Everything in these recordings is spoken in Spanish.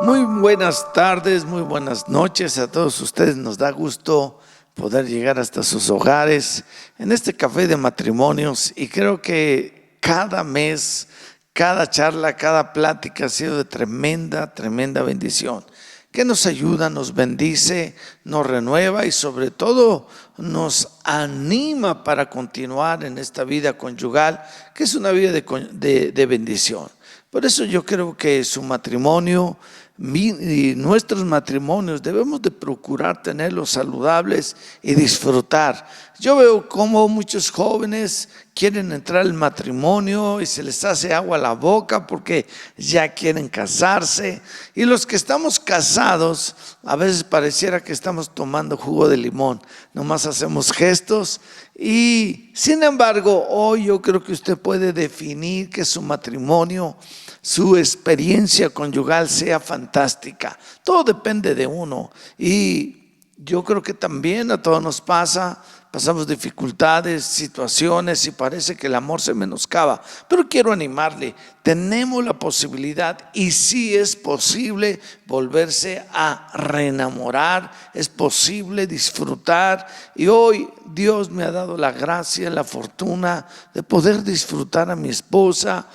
Muy buenas tardes, muy buenas noches a todos ustedes. Nos da gusto poder llegar hasta sus hogares en este café de matrimonios, y creo que cada mes, cada charla, cada plática ha sido de tremenda bendición, que nos ayuda, nos bendice, nos renueva y sobre todo nos anima para continuar en esta vida conyugal, que es una vida de bendición. Por eso yo creo que su matrimonio y nuestros matrimonios debemos de procurar tenerlos saludables y disfrutar. Yo veo cómo muchos jóvenes quieren entrar al matrimonio y se les hace agua a la boca porque ya quieren casarse, y los que estamos casados a veces pareciera que estamos tomando jugo de limón, nomás hacemos gestos. Y sin embargo, hoy yo creo que usted puede definir que su matrimonio, su experiencia conyugal sea fantástica. Todo depende de uno, y yo creo que también a todos nos pasa. Pasamos dificultades, situaciones y parece que el amor se menoscaba. Pero quiero animarle, tenemos la posibilidad, y sí es posible volverse a reenamorar, es posible disfrutar. Y hoy Dios me ha dado la gracia, la fortuna de poder disfrutar a mi esposa,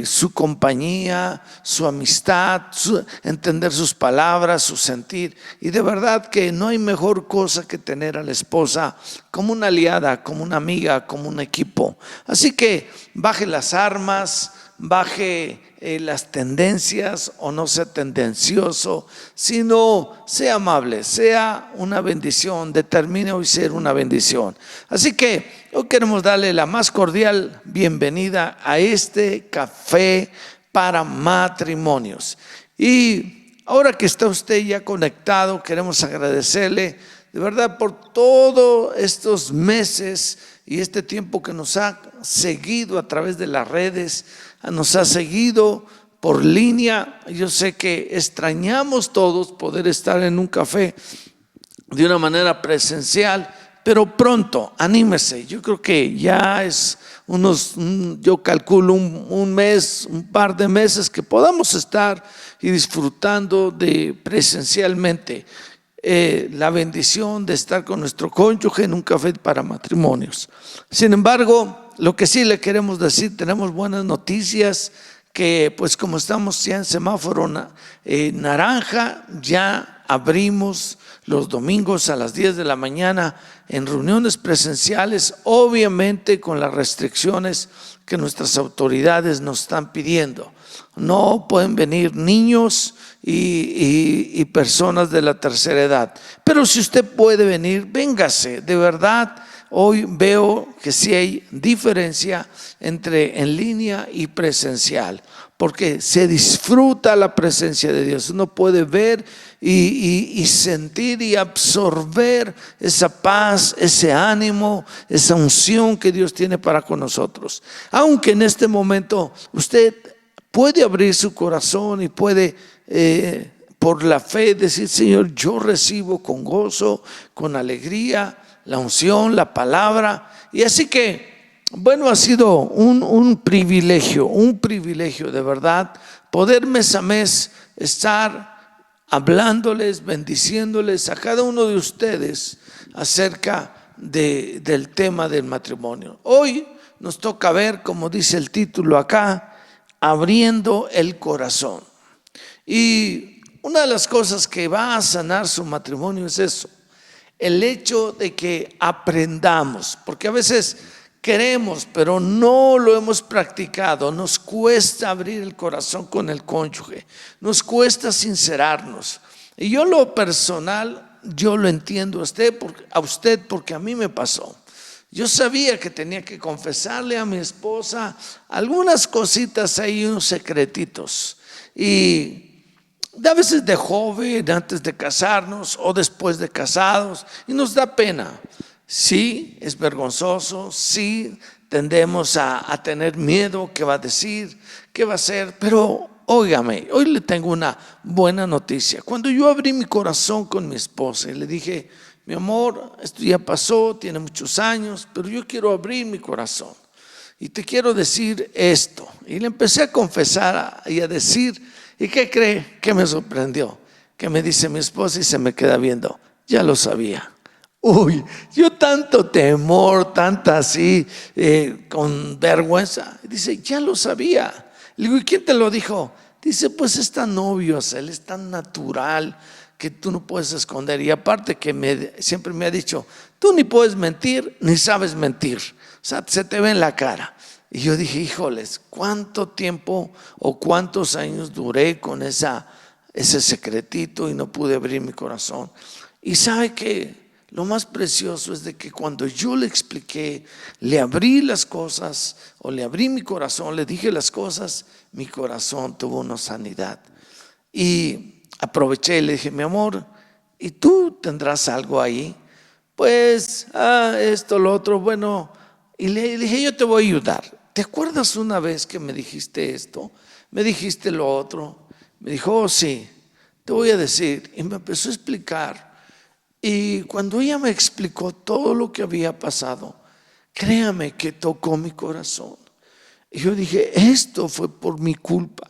su compañía, su amistad, entender sus palabras, su sentir. Y de verdad que no hay mejor cosa que tener a la esposa como una aliada, como una amiga, como un equipo. Así que baje las armas, baje las tendencias o no sea tendencioso, sino sea amable, sea una bendición, determine hoy ser una bendición. Así que hoy queremos darle la más cordial bienvenida a este café para matrimonios. Y ahora que está usted ya conectado, queremos agradecerle de verdad por todos estos meses y este tiempo que nos ha seguido a través de las redes, nos ha seguido por línea. Yo sé que extrañamos todos poder estar en un café de una manera presencial, pero pronto, anímese. Yo creo que ya es yo calculo un mes, un par de meses que podamos estar y disfrutando de presencialmente la bendición de estar con nuestro cónyuge en un café para matrimonios. Sin embargo, lo que sí le queremos decir, tenemos buenas noticias, que pues como estamos ya en semáforo naranja, ya abrimos los domingos a las 10 de la mañana en reuniones presenciales, obviamente con las restricciones que nuestras autoridades nos están pidiendo. No pueden venir niños y personas de la tercera edad, pero si usted puede venir, véngase. De verdad, hoy veo que sí hay diferencia entre en línea y presencial, porque se disfruta la presencia de Dios. Uno puede ver y sentir y absorber esa paz, ese ánimo, esa unción que Dios tiene para con nosotros. Aunque en este momento usted puede abrir su corazón y puede por la fe decir: Señor, yo recibo con gozo, con alegría la unción, la palabra. Y así que bueno, ha sido un privilegio de verdad poder mes a mes estar hablándoles, bendiciéndoles a cada uno de ustedes acerca del tema del matrimonio. Hoy nos toca ver, como dice el título acá, abriendo el corazón. Y una de las cosas que va a sanar su matrimonio es eso, el hecho de que aprendamos, porque a veces queremos, pero no lo hemos practicado. Nos cuesta abrir el corazón con el cónyuge, nos cuesta sincerarnos. Y yo lo personal, yo lo entiendo a usted porque a mí me pasó. Yo sabía que tenía que confesarle a mi esposa algunas cositas ahí, unos secretitos. Y a veces de joven, antes de casarnos o después de casados, y nos da pena. Sí, es vergonzoso, sí, tendemos a tener miedo, qué va a decir, qué va a hacer, pero óigame, hoy le tengo una buena noticia. Cuando yo abrí mi corazón con mi esposa y le dije: mi amor, esto ya pasó, tiene muchos años, pero yo quiero abrir mi corazón y te quiero decir esto. Y le empecé a confesar y a decir, ¿y qué cree? Que me sorprendió, que me dice mi esposa y se me queda viendo: ya lo sabía. Uy, yo tanto temor, tanta así, con vergüenza. Dice: ya lo sabía. Le digo: ¿y quién te lo dijo? Dice: pues es tan obvio, él es tan natural que tú no puedes esconder. Y aparte que siempre me ha dicho: tú ni puedes mentir, ni sabes mentir. O sea, se te ve en la cara. Y yo dije: híjoles, ¿cuánto tiempo o cuántos años duré con ese secretito y no pude abrir mi corazón? Y sabe que lo más precioso es de que cuando yo le expliqué, le abrí las cosas o le abrí mi corazón, le dije las cosas, mi corazón tuvo una sanidad. Y aproveché y le dije: mi amor, ¿y tú tendrás algo ahí? Pues esto, lo otro, bueno. Y le dije: yo te voy a ayudar. ¿Te acuerdas una vez que me dijiste esto? Me dijiste lo otro. Me dijo: oh, sí, te voy a decir. Y me empezó a explicar. Y cuando ella me explicó todo lo que había pasado, créame que tocó mi corazón. Y yo dije: esto fue por mi culpa,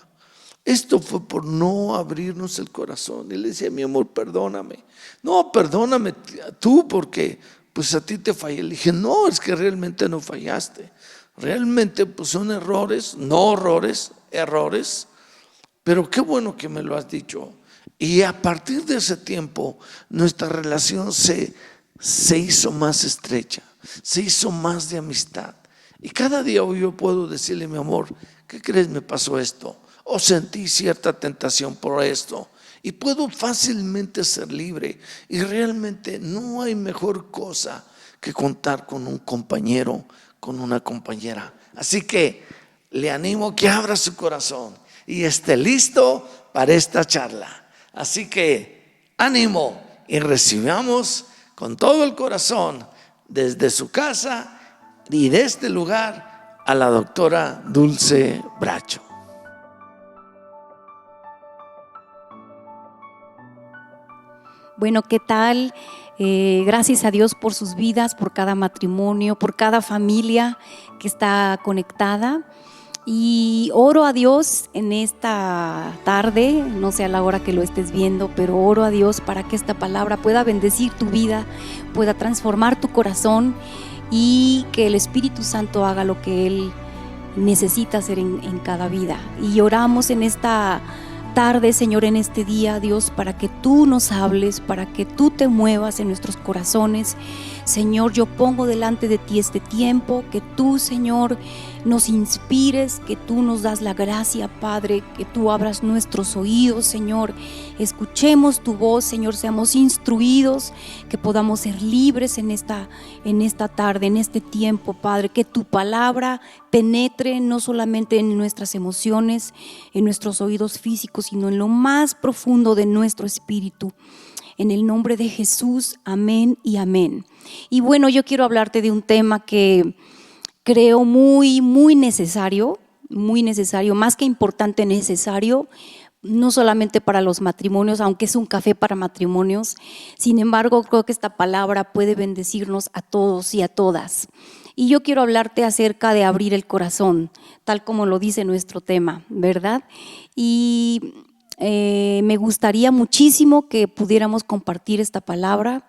esto fue por no abrirnos el corazón. Y le decía: mi amor, perdóname. No, perdóname tú, porque pues a ti te fallé. Le dije: no, es que realmente no fallaste. Realmente pues son errores, no horrores, errores. Pero qué bueno que me lo has dicho. Y a partir de ese tiempo nuestra relación se hizo más estrecha, se hizo más de amistad. Y cada día hoy yo puedo decirle: mi amor, ¿qué crees? Me pasó esto, o sentí cierta tentación por esto, y puedo fácilmente ser libre. Y realmente no hay mejor cosa que contar con un compañero, con una compañera. Así que le animo que abra su corazón y esté listo para esta charla. Así que ánimo y recibamos con todo el corazón desde su casa y de este lugar a la doctora Dulce Bracho. Bueno, ¿qué tal? Gracias a Dios por sus vidas, por cada matrimonio, por cada familia que está conectada. Y oro a Dios en esta tarde, no sé a la hora que lo estés viendo, pero oro a Dios para que esta palabra pueda bendecir tu vida, pueda transformar tu corazón y que el Espíritu Santo haga lo que Él necesita hacer en cada vida. Y oramos en esta tarde, Señor, en este día, Dios, para que tú nos hables, para que tú te muevas en nuestros corazones. Señor, yo pongo delante de ti este tiempo, que tú, Señor, nos inspires, que tú nos das la gracia, Padre, que tú abras nuestros oídos, Señor, escuchemos tu voz, Señor, seamos instruidos, que podamos ser libres en esta tarde, en este tiempo, Padre, que tu palabra penetre no solamente en nuestras emociones, en nuestros oídos físicos, sino en lo más profundo de nuestro espíritu. En el nombre de Jesús, amén y amén. Y bueno, yo quiero hablarte de un tema que creo muy necesario, más que importante, necesario, no solamente para los matrimonios, aunque es un café para matrimonios. Sin embargo, creo que esta palabra puede bendecirnos a todos y a todas. Y yo quiero hablarte acerca de abrir el corazón, tal como lo dice nuestro tema, ¿verdad? Y me gustaría muchísimo que pudiéramos compartir esta palabra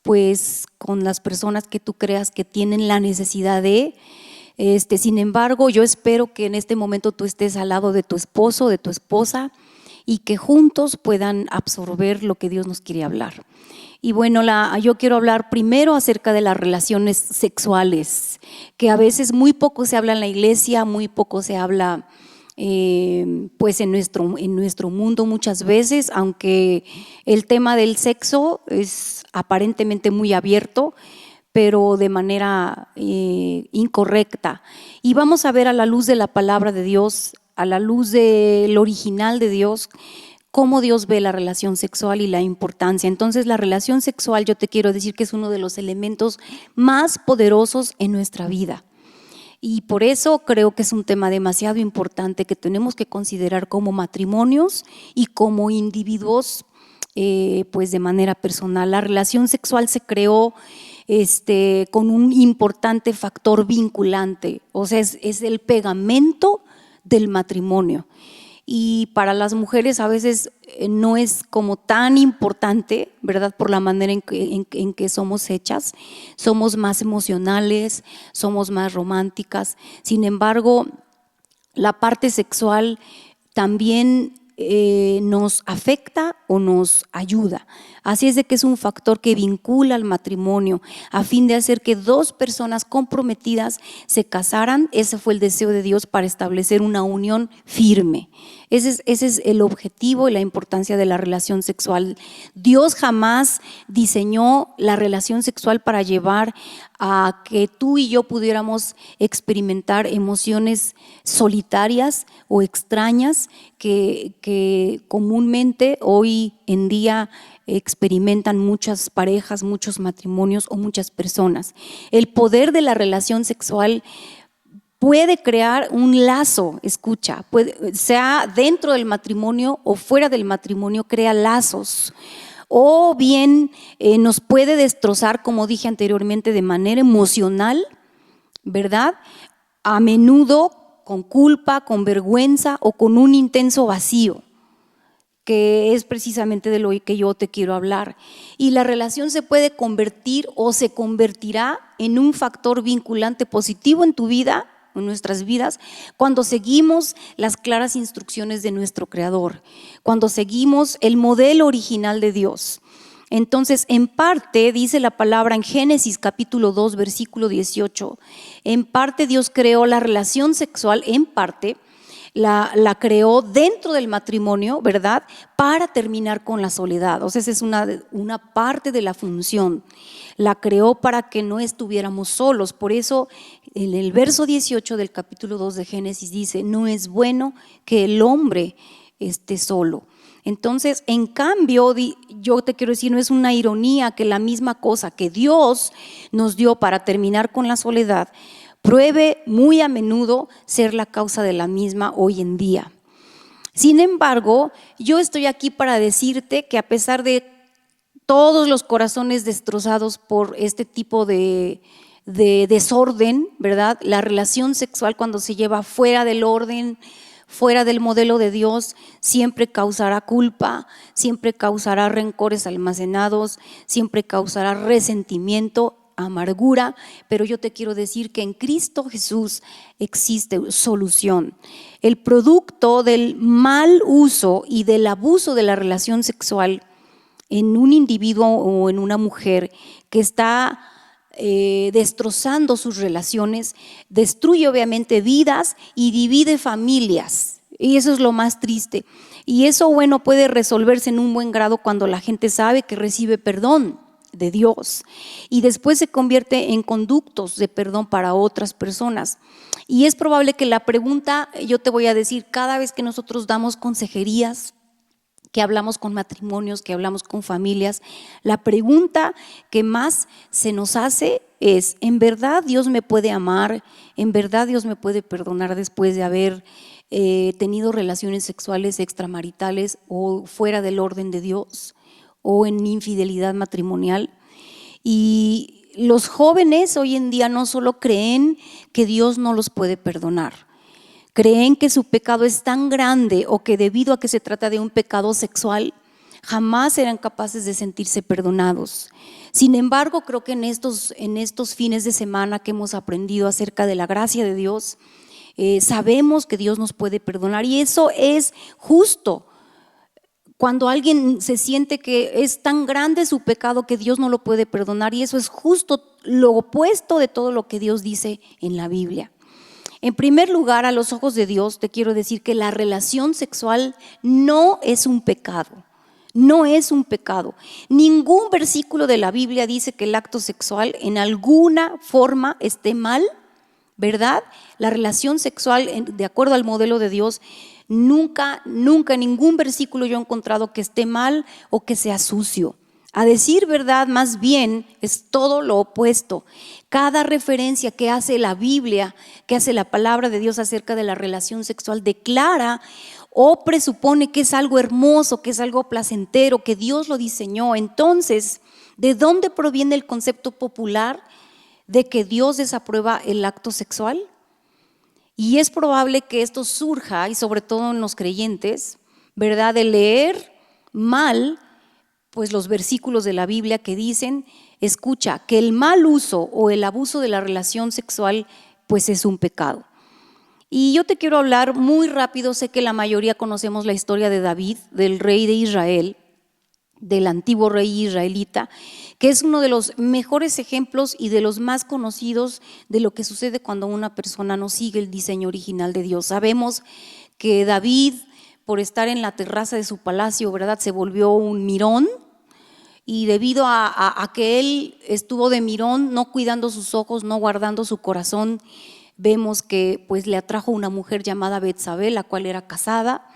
pues con las personas que tú creas que tienen la necesidad de. Sin embargo, yo espero que en este momento tú estés al lado de tu esposo, de tu esposa, y que juntos puedan absorber lo que Dios nos quiere hablar. Y bueno, yo quiero hablar primero acerca de las relaciones sexuales, que a veces muy poco se habla en la iglesia, muy poco se habla pues en nuestro mundo muchas veces, aunque el tema del sexo es aparentemente muy abierto, pero de manera incorrecta. Y vamos a ver a la luz de la palabra de Dios, a la luz del original de Dios, cómo Dios ve la relación sexual y la importancia. Entonces, la relación sexual, yo te quiero decir que es uno de los elementos más poderosos en nuestra vida. Y por eso creo que es un tema demasiado importante que tenemos que considerar como matrimonios y como individuos, pues de manera personal. La relación sexual se creó con un importante factor vinculante, o sea, es el pegamento del matrimonio. Y para las mujeres a veces no es como tan importante, ¿verdad? Por la manera en que somos hechas. Somos más emocionales, somos más románticas. Sin embargo, la parte sexual también nos afecta o nos ayuda. Así es de que es un factor que vincula al matrimonio a fin de hacer que dos personas comprometidas se casaran. Ese fue el deseo de Dios para establecer una unión firme. Ese es el objetivo y la importancia de la relación sexual. Dios jamás diseñó la relación sexual para llevar a que tú y yo pudiéramos experimentar emociones solitarias o extrañas que comúnmente hoy en día experimentan muchas parejas, muchos matrimonios o muchas personas. El poder de la relación sexual puede crear un lazo, escucha, sea dentro del matrimonio o fuera del matrimonio, crea lazos. O bien nos puede destrozar, como dije anteriormente, de manera emocional, ¿verdad? A menudo con culpa, con vergüenza o con un intenso vacío, que es precisamente de lo que yo te quiero hablar. Y la relación se puede convertir o se convertirá en un factor vinculante positivo en tu vida, en nuestras vidas, cuando seguimos las claras instrucciones de nuestro Creador, cuando seguimos el modelo original de Dios. Entonces, en parte, dice la palabra en Génesis capítulo 2, versículo 18, en parte Dios creó la relación sexual, en parte, la creó dentro del matrimonio, ¿verdad? Para terminar con la soledad. O sea, esa es una parte de la función. La creó para que no estuviéramos solos. Por eso en el verso 18 del capítulo 2 de Génesis dice, no es bueno que el hombre esté solo. Entonces, en cambio, yo te quiero decir, no es una ironía que la misma cosa que Dios nos dio para terminar con la soledad pruebe muy a menudo ser la causa de la misma hoy en día. Sin embargo, yo estoy aquí para decirte que a pesar de todos los corazones destrozados por este tipo de desorden, ¿verdad? La relación sexual cuando se lleva fuera del orden, fuera del modelo de Dios, siempre causará culpa, siempre causará rencores almacenados, siempre causará resentimiento, amargura, pero yo te quiero decir que en Cristo Jesús existe solución. El producto del mal uso y del abuso de la relación sexual en un individuo o en una mujer que está destrozando sus relaciones, destruye obviamente vidas y divide familias, y eso es lo más triste. Y eso, bueno, puede resolverse en un buen grado cuando la gente sabe que recibe perdón de Dios y después se convierte en conductos de perdón para otras personas. Y es probable que la pregunta, yo te voy a decir, cada vez que nosotros damos consejerías, que hablamos con matrimonios, que hablamos con familias, la pregunta que más se nos hace es, ¿en verdad Dios me puede amar? ¿En verdad Dios me puede perdonar después de haber tenido relaciones sexuales extramaritales o fuera del orden de Dios o en infidelidad matrimonial? Y los jóvenes hoy en día no solo creen que Dios no los puede perdonar, creen que su pecado es tan grande o que debido a que se trata de un pecado sexual, jamás serán capaces de sentirse perdonados. Sin embargo, creo que en estos fines de semana que hemos aprendido acerca de la gracia de Dios, sabemos que Dios nos puede perdonar y eso es justo. Cuando alguien se siente que es tan grande su pecado que Dios no lo puede perdonar, y eso es justo lo opuesto de todo lo que Dios dice en la Biblia. En primer lugar, a los ojos de Dios, te quiero decir que la relación sexual no es un pecado. No es un pecado. Ningún versículo de la Biblia dice que el acto sexual en alguna forma esté mal, ¿verdad? La relación sexual, de acuerdo al modelo de Dios, nunca en ningún versículo yo he encontrado que esté mal o que sea sucio. A decir verdad, más bien es todo lo opuesto. Cada referencia que hace la Biblia, que hace la palabra de Dios acerca de la relación sexual, declara o presupone que es algo hermoso, que es algo placentero, que Dios lo diseñó. Entonces, ¿de dónde proviene el concepto popular de que Dios desaprueba el acto sexual? Y es probable que esto surja, y sobre todo en los creyentes, ¿verdad?, de leer mal pues los versículos de la Biblia que dicen, escucha, que el mal uso o el abuso de la relación sexual pues es un pecado. Y yo te quiero hablar muy rápido, sé que la mayoría conocemos la historia de David, del rey de Israel, del antiguo rey israelita, que es uno de los mejores ejemplos y de los más conocidos de lo que sucede cuando una persona no sigue el diseño original de Dios. Sabemos que David, por estar en la terraza de su palacio, ¿verdad?, se volvió un mirón, y debido a que él estuvo de mirón, no cuidando sus ojos, no guardando su corazón, vemos que pues le atrajo una mujer llamada Betsabé, la cual era casada,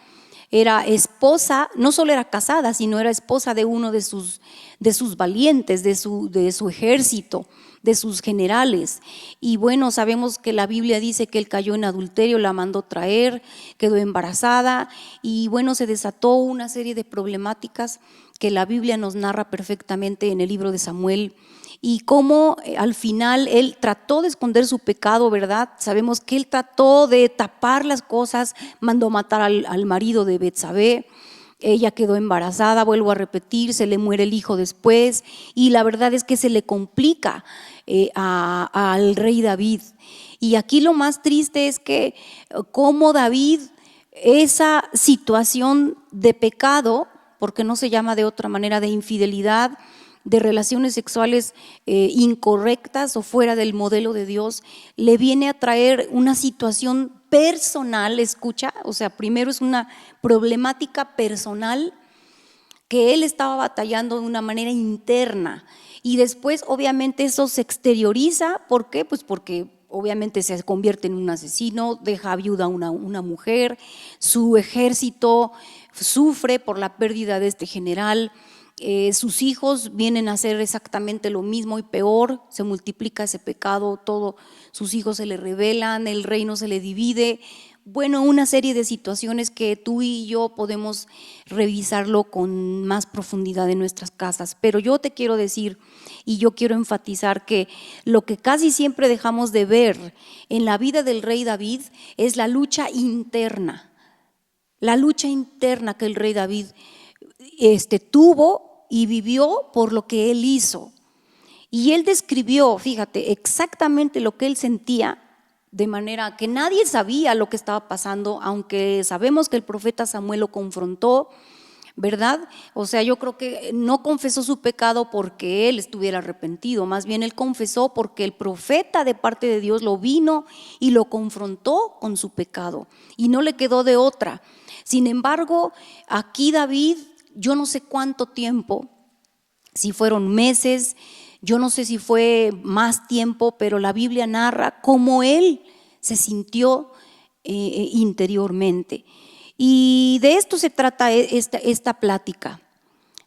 era esposa, no solo era casada, sino era esposa de uno de sus valientes, de su ejército, de sus generales. Y bueno, sabemos que la Biblia dice que él cayó en adulterio, la mandó traer, quedó embarazada y bueno, se desató una serie de problemáticas que la Biblia nos narra perfectamente en el libro de Samuel. Y cómo al final él trató de esconder su pecado, ¿verdad? Sabemos que él trató de tapar las cosas, mandó matar al marido de Betsabé, ella quedó embarazada, vuelvo a repetir, se le muere el hijo después y la verdad es que se le complica al rey David. Y aquí lo más triste es que como David, esa situación de pecado, porque no se llama de otra manera, de infidelidad, de relaciones sexuales incorrectas o fuera del modelo de Dios, le viene a traer una situación personal, escucha, o sea, primero es una problemática personal que él estaba batallando de una manera interna y después obviamente eso se exterioriza. ¿Por qué? Pues porque obviamente se convierte en un asesino, deja viuda a una mujer, su ejército sufre por la pérdida de este general. Sus hijos vienen a hacer exactamente lo mismo y peor, se multiplica ese pecado, todo, sus hijos se le rebelan, el reino se le divide. Bueno, una serie de situaciones que tú y yo podemos revisarlo con más profundidad en nuestras casas, pero yo te quiero decir y yo quiero enfatizar que lo que casi siempre dejamos de ver en la vida del rey David es la lucha interna que el rey David tuvo y vivió por lo que él hizo. Y él describió, fíjate, exactamente lo que él sentía, de manera que nadie sabía lo que estaba pasando, aunque sabemos que el profeta Samuel lo confrontó, ¿verdad? O sea, yo creo que no confesó su pecado porque él estuviera arrepentido, más bien él confesó porque el profeta de parte de Dios lo vino y lo confrontó con su pecado y no le quedó de otra. Sin embargo, aquí David, yo no sé cuánto tiempo, si fueron meses, yo no sé si fue más tiempo, pero la Biblia narra cómo él se sintió interiormente. Y de esto se trata esta plática,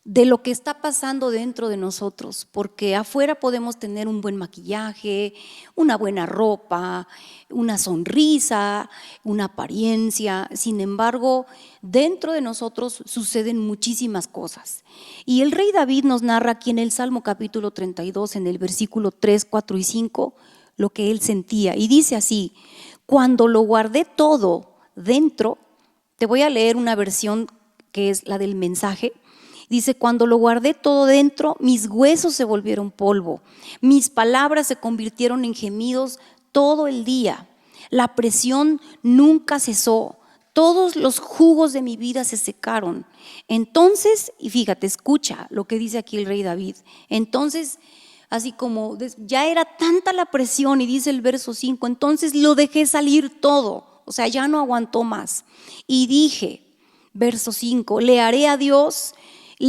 de lo que está pasando dentro de nosotros, porque afuera podemos tener un buen maquillaje, una buena ropa, una sonrisa, una apariencia. Sin embargo, dentro de nosotros suceden muchísimas cosas. Y el rey David nos narra aquí en el Salmo capítulo 32, en el versículo 3, 4 y 5, lo que él sentía. Y dice así: cuando lo guardé todo dentro, te voy a leer una versión que es la del Mensaje. Dice: cuando lo guardé todo dentro, mis huesos se volvieron polvo, mis palabras se convirtieron en gemidos todo el día, la presión nunca cesó, todos los jugos de mi vida se secaron. Entonces, y fíjate, escucha lo que dice aquí el rey David. Entonces, así como ya era tanta la presión, y dice el verso 5, entonces lo dejé salir todo, o sea, ya no aguantó más. Y dije, verso 5, le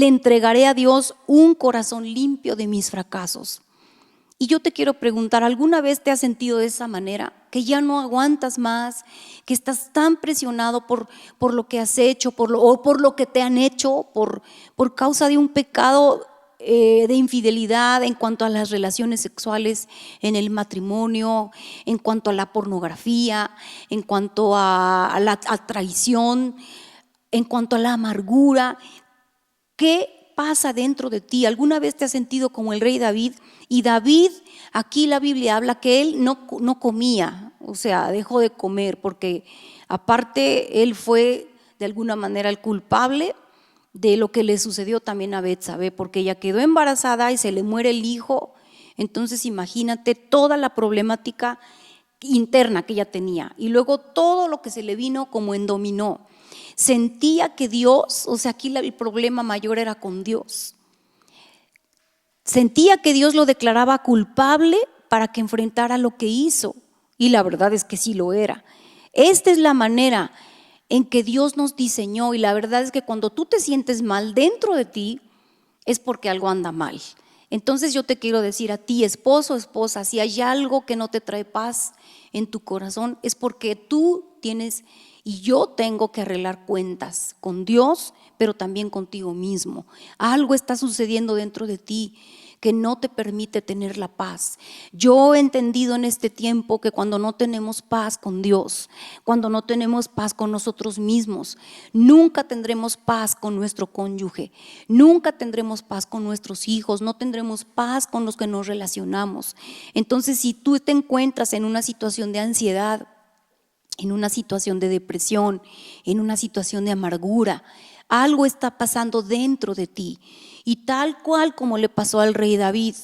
entregaré a Dios un corazón limpio de mis fracasos. Y yo te quiero preguntar, ¿alguna vez te has sentido de esa manera? Que ya no aguantas más, que estás tan presionado por lo que has hecho, o por lo que te han hecho, por causa de un pecado de infidelidad en cuanto a las relaciones sexuales en el matrimonio, en cuanto a la pornografía, en cuanto a la traición, en cuanto a la amargura. ¿Qué pasa dentro de ti? ¿Alguna vez te has sentido como el rey David? Y David, aquí la Biblia habla que él no comía, o sea, dejó de comer, porque aparte él fue de alguna manera el culpable de lo que le sucedió también a Betsabé, porque ella quedó embarazada y se le muere el hijo. Entonces imagínate toda la problemática interna que ella tenía y luego todo lo que se le vino como en dominó. Sentía que Dios, o sea, aquí el problema mayor era con Dios. Sentía que Dios lo declaraba culpable para que enfrentara lo que hizo, y la verdad es que sí lo era. Esta es la manera en que Dios nos diseñó, y la verdad es que cuando tú te sientes mal dentro de ti es porque algo anda mal. Entonces yo te quiero decir a ti, esposo, esposa, si hay algo que no te trae paz en tu corazón, es porque tú tienes y yo tengo que arreglar cuentas con Dios, pero también contigo mismo. Algo está sucediendo dentro de ti que no te permite tener la paz. Yo he entendido en este tiempo que cuando no tenemos paz con Dios, cuando no tenemos paz con nosotros mismos, nunca tendremos paz con nuestro cónyuge, nunca tendremos paz con nuestros hijos, no tendremos paz con los que nos relacionamos. Entonces, si tú te encuentras en una situación de ansiedad, en una situación de depresión, en una situación de amargura, algo está pasando dentro de ti. Y tal cual como le pasó al rey David,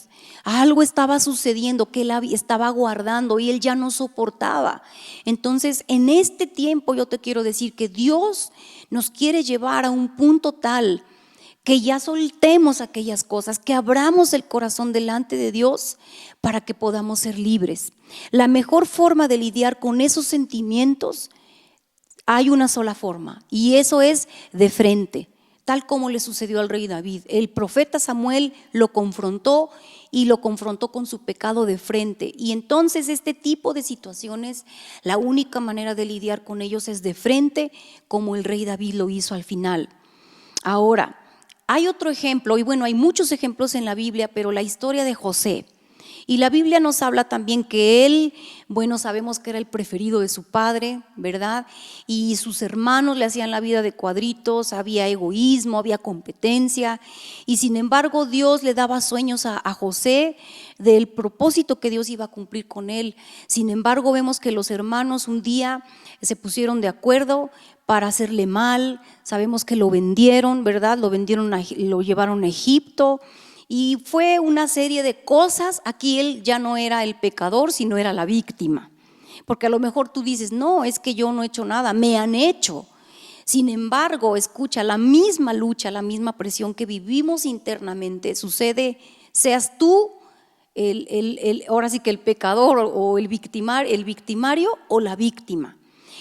algo estaba sucediendo que él estaba guardando y él ya no soportaba. Entonces, en este tiempo yo te quiero decir que Dios nos quiere llevar a un punto tal que ya soltemos aquellas cosas, que abramos el corazón delante de Dios para que podamos ser libres. La mejor forma de lidiar con esos sentimientos, hay una sola forma, y eso es de frente, tal como le sucedió al rey David. El profeta Samuel lo confrontó y lo confrontó con su pecado de frente. Y entonces este tipo de situaciones, la única manera de lidiar con ellos es de frente, como el rey David lo hizo al final. Ahora, hay otro ejemplo, y bueno, hay muchos ejemplos en la Biblia, pero la historia de José. Y la Biblia nos habla también que él, bueno, sabemos que era el preferido de su padre, ¿verdad? Y sus hermanos le hacían la vida de cuadritos, había egoísmo, había competencia. Y sin embargo, Dios le daba sueños a José del propósito que Dios iba a cumplir con él. Sin embargo, vemos que los hermanos un día se pusieron de acuerdo para hacerle mal. Sabemos que lo vendieron, ¿verdad? Lo llevaron a Egipto. Y fue una serie de cosas. Aquí él ya no era el pecador, sino era la víctima. Porque a lo mejor tú dices, no, es que yo no he hecho nada, me han hecho. Sin embargo, escucha, la misma lucha, la misma presión que vivimos internamente sucede, seas tú ahora sí que el pecador o el victimario o la víctima.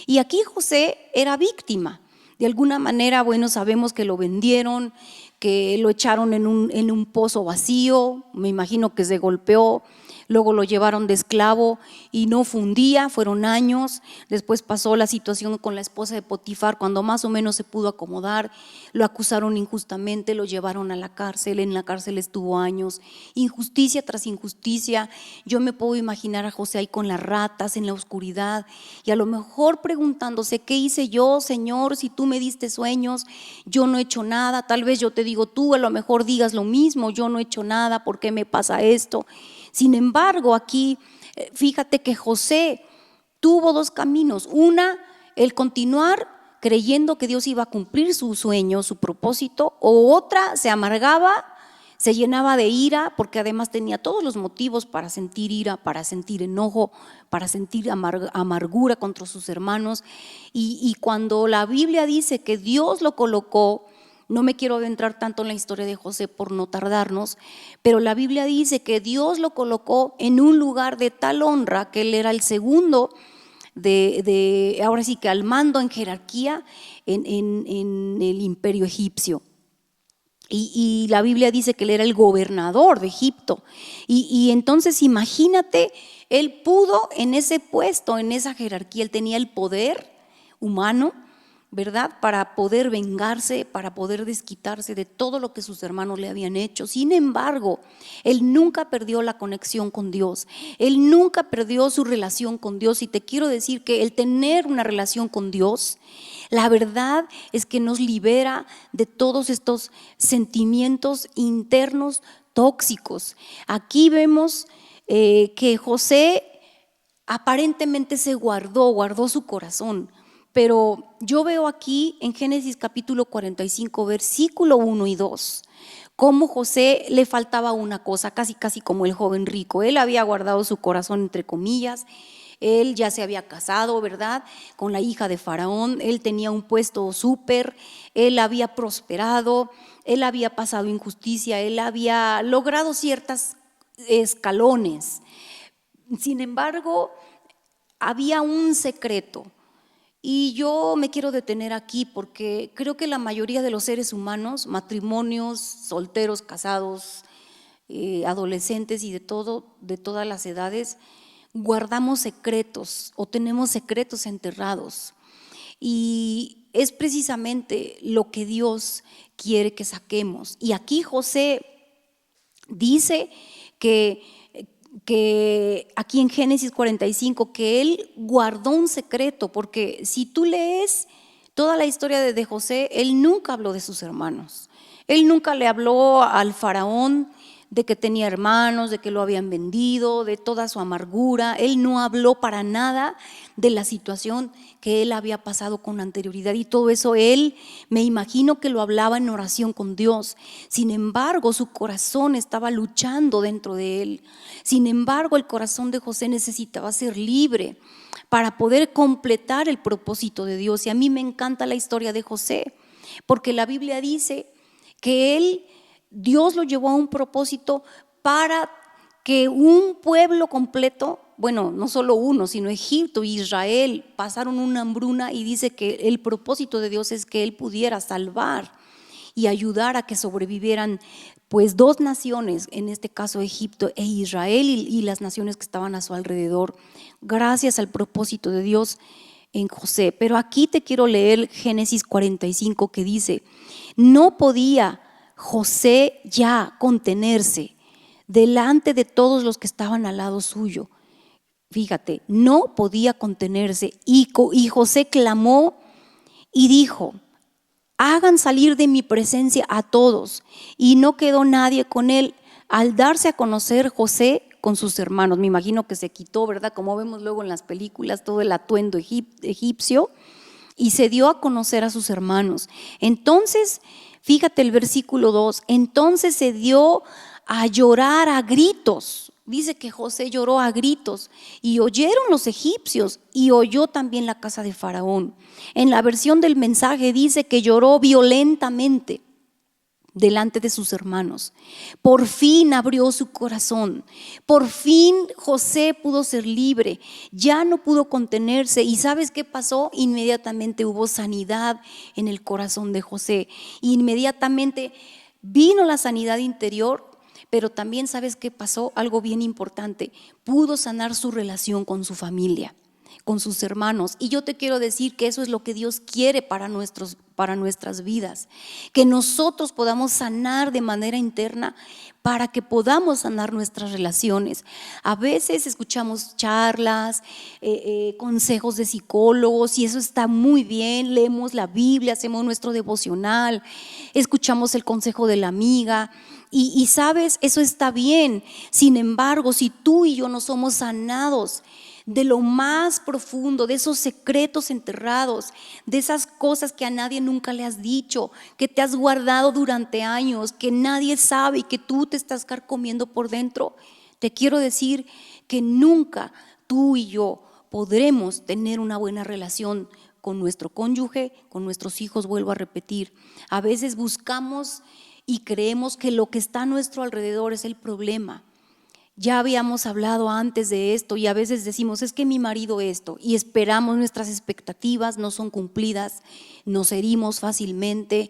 Y aquí José era víctima. De alguna manera, bueno, sabemos que lo vendieron, que lo echaron en un pozo vacío, me imagino que se golpeó, luego lo llevaron de esclavo y no fundía, fueron años. Después pasó la situación con la esposa de Potifar, cuando más o menos se pudo acomodar, lo acusaron injustamente, lo llevaron a la cárcel, en la cárcel estuvo años, injusticia tras injusticia. Yo me puedo imaginar a José ahí con las ratas en la oscuridad y a lo mejor preguntándose, ¿qué hice yo, Señor? Si tú me diste sueños, yo no he hecho nada. Tal vez yo te digo, tú a lo mejor digas lo mismo, yo no he hecho nada, ¿por qué me pasa esto? Sin embargo, aquí fíjate que José tuvo dos caminos. Una, el continuar creyendo que Dios iba a cumplir su sueño, su propósito, o otra, se amargaba, se llenaba de ira, porque además tenía todos los motivos para sentir ira, para sentir enojo, para sentir amargura contra sus hermanos. Y cuando la Biblia dice que Dios lo colocó, no me quiero adentrar tanto en la historia de José por no tardarnos, pero la Biblia dice que Dios lo colocó en un lugar de tal honra que él era el segundo ahora sí que al mando en jerarquía en el imperio egipcio. Y la Biblia dice que él era el gobernador de Egipto. Y entonces imagínate, él pudo en ese puesto, en esa jerarquía, él tenía el poder humano, ¿verdad? Para poder vengarse, para poder desquitarse de todo lo que sus hermanos le habían hecho. Sin embargo, él nunca perdió la conexión con Dios, él nunca perdió su relación con Dios. Y te quiero decir que el tener una relación con Dios, la verdad es que nos libera de todos estos sentimientos internos tóxicos. Aquí vemos que José aparentemente se guardó su corazón. Pero yo veo aquí en Génesis capítulo 45, versículo 1 y 2, cómo José le faltaba una cosa, casi como el joven rico. Él había guardado su corazón entre comillas, él ya se había casado, ¿verdad?, con la hija de Faraón, él tenía un puesto súper, él había prosperado, él había pasado injusticia, él había logrado ciertos escalones. Sin embargo, había un secreto. Y yo me quiero detener aquí porque creo que la mayoría de los seres humanos, matrimonios, solteros, casados, adolescentes y de todas las edades, guardamos secretos o tenemos secretos enterrados. Y es precisamente lo que Dios quiere que saquemos. Y aquí José dice que aquí en Génesis 45, que él guardó un secreto, porque si tú lees toda la historia de José, él nunca habló de sus hermanos, él nunca le habló al faraón de que tenía hermanos, de que lo habían vendido, de toda su amargura. Él no habló para nada de la situación que él había pasado con anterioridad, y todo eso él, me imagino que lo hablaba en oración con Dios. Sin embargo, su corazón estaba luchando dentro de él. Sin embargo, el corazón de José necesitaba ser libre para poder completar el propósito de Dios. Y a mí me encanta la historia de José, porque la Biblia dice que Dios lo llevó a un propósito para que un pueblo completo, bueno, no solo uno, sino Egipto e Israel, pasaron una hambruna, y dice que el propósito de Dios es que Él pudiera salvar y ayudar a que sobrevivieran pues dos naciones, en este caso Egipto e Israel, y las naciones que estaban a su alrededor, gracias al propósito de Dios en José. Pero aquí te quiero leer Génesis 45, que dice: no podía José ya contenerse delante de todos los que estaban al lado suyo. Fíjate, no podía contenerse, y José clamó y dijo: hagan salir de mi presencia a todos. Y no quedó nadie con él. Al darse a conocer José con sus hermanos, me imagino que se quitó, ¿verdad? Como vemos luego en las películas, todo el atuendo egipcio, y se dio a conocer a sus hermanos. Entonces, fíjate el versículo 2, entonces se dio a llorar a gritos. Dice que José lloró a gritos, y oyeron los egipcios, y oyó también la casa de Faraón. En la versión del mensaje dice que lloró violentamente delante de sus hermanos. Por fin abrió su corazón, por fin José pudo ser libre, ya no pudo contenerse. ¿Y sabes qué pasó? Inmediatamente hubo sanidad en el corazón de José, inmediatamente vino la sanidad interior. Pero también, ¿sabes qué pasó? Algo bien importante: pudo sanar su relación con su familia, con sus hermanos. Y yo te quiero decir que eso es lo que Dios quiere para nuestras vidas, que nosotros podamos sanar de manera interna, para que podamos sanar nuestras relaciones. A veces escuchamos charlas, consejos de psicólogos, y eso está muy bien. Leemos la Biblia, hacemos nuestro devocional, escuchamos el consejo de la amiga, y sabes, eso está bien. Sin embargo, si tú y yo no somos sanados de lo más profundo, de esos secretos enterrados, de esas cosas que a nadie nunca le has dicho, que te has guardado durante años, que nadie sabe y que tú te estás carcomiendo por dentro, te quiero decir que nunca tú y yo podremos tener una buena relación con nuestro cónyuge, con nuestros hijos. Vuelvo a repetir, a veces buscamos y creemos que lo que está a nuestro alrededor es el problema. Ya habíamos hablado antes de esto, y a veces decimos: es que mi marido esto, y esperamos, nuestras expectativas no son cumplidas, nos herimos fácilmente,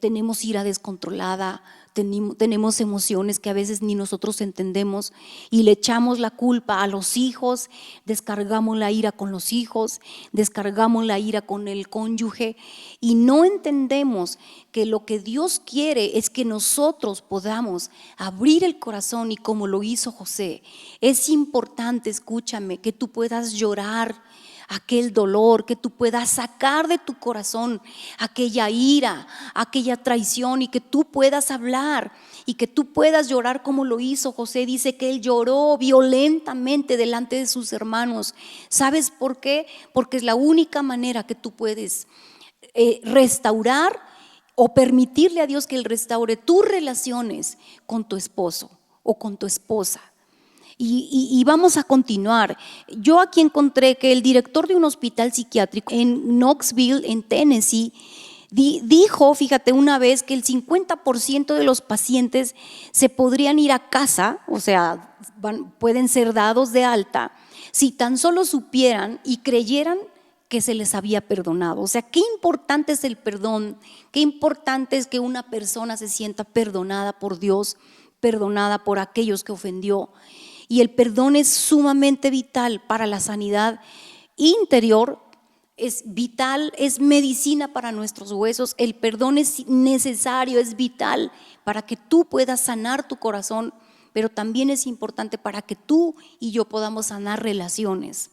tenemos ira descontrolada, tenemos emociones que a veces ni nosotros entendemos, y le echamos la culpa a los hijos, descargamos la ira con los hijos, descargamos la ira con el cónyuge, y no entendemos que lo que Dios quiere es que nosotros podamos abrir el corazón, y como lo hizo José, es importante, escúchame, que tú puedas llorar aquel dolor, que tú puedas sacar de tu corazón aquella ira, aquella traición, y que tú puedas hablar y que tú puedas llorar como lo hizo José. Dice que él lloró violentamente delante de sus hermanos. ¿Sabes por qué? Porque es la única manera que tú puedes restaurar o permitirle a Dios que Él restaure tus relaciones con tu esposo o con tu esposa. Y vamos a continuar. Yo aquí encontré que el director de un hospital psiquiátrico en Knoxville, en Tennessee, dijo, fíjate, una vez que el 50% de los pacientes se podrían ir a casa, o sea, pueden ser dados de alta, si tan solo supieran y creyeran que se les había perdonado. O sea, qué importante es el perdón, qué importante es que una persona se sienta perdonada por Dios, perdonada por aquellos que ofendió. Y el perdón es sumamente vital para la sanidad interior, es vital, es medicina para nuestros huesos. El perdón es necesario, es vital para que tú puedas sanar tu corazón, pero también es importante para que tú y yo podamos sanar relaciones.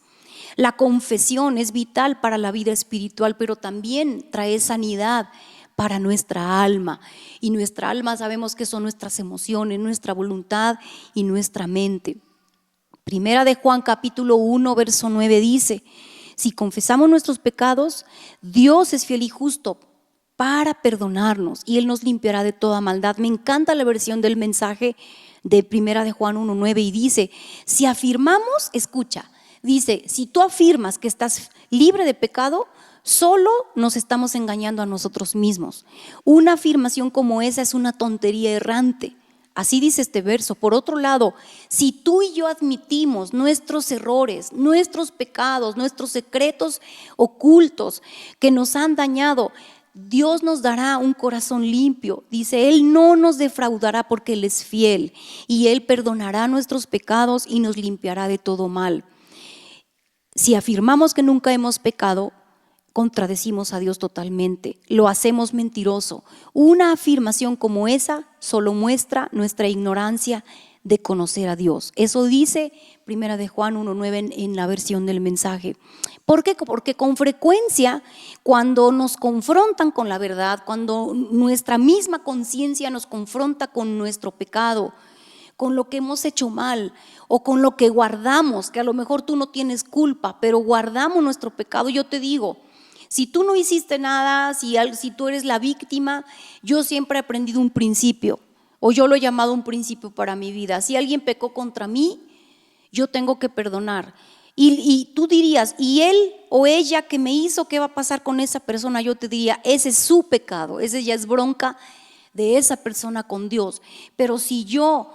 La confesión es vital para la vida espiritual, pero también trae sanidad para nuestra alma. Y nuestra alma sabemos que son nuestras emociones, nuestra voluntad y nuestra mente. Primera de Juan capítulo 1 verso 9 dice: si confesamos nuestros pecados, Dios es fiel y justo para perdonarnos y Él nos limpiará de toda maldad. Me encanta la versión del mensaje de Primera de Juan 1:9 y dice: si afirmamos, escucha, dice, si tú afirmas que estás libre de pecado, solo nos estamos engañando a nosotros mismos. Una afirmación como esa es una tontería errante. Así dice este verso. Por otro lado, si tú y yo admitimos nuestros errores, nuestros pecados, nuestros secretos ocultos que nos han dañado, Dios nos dará un corazón limpio. Dice, Él no nos defraudará porque Él es fiel y Él perdonará nuestros pecados y nos limpiará de todo mal. Si afirmamos que nunca hemos pecado, contradecimos a Dios totalmente, lo hacemos mentiroso. Una afirmación como esa solo muestra nuestra ignorancia de conocer a Dios. Eso dice 1 de Juan 1:9 en la versión del mensaje. ¿Por qué? Porque con frecuencia cuando nos confrontan con la verdad, cuando nuestra misma conciencia nos confronta con nuestro pecado, con lo que hemos hecho mal o con lo que guardamos, que a lo mejor tú no tienes culpa, pero guardamos nuestro pecado, yo te digo, si tú no hiciste nada, si tú eres la víctima, yo siempre he aprendido un principio, o yo lo he llamado un principio para mi vida. Si alguien pecó contra mí, yo tengo que perdonar. Y tú dirías, ¿y él o ella que me hizo, qué va a pasar con esa persona? Yo te diría, ese es su pecado, ese ya es bronca de esa persona con Dios. Pero si yo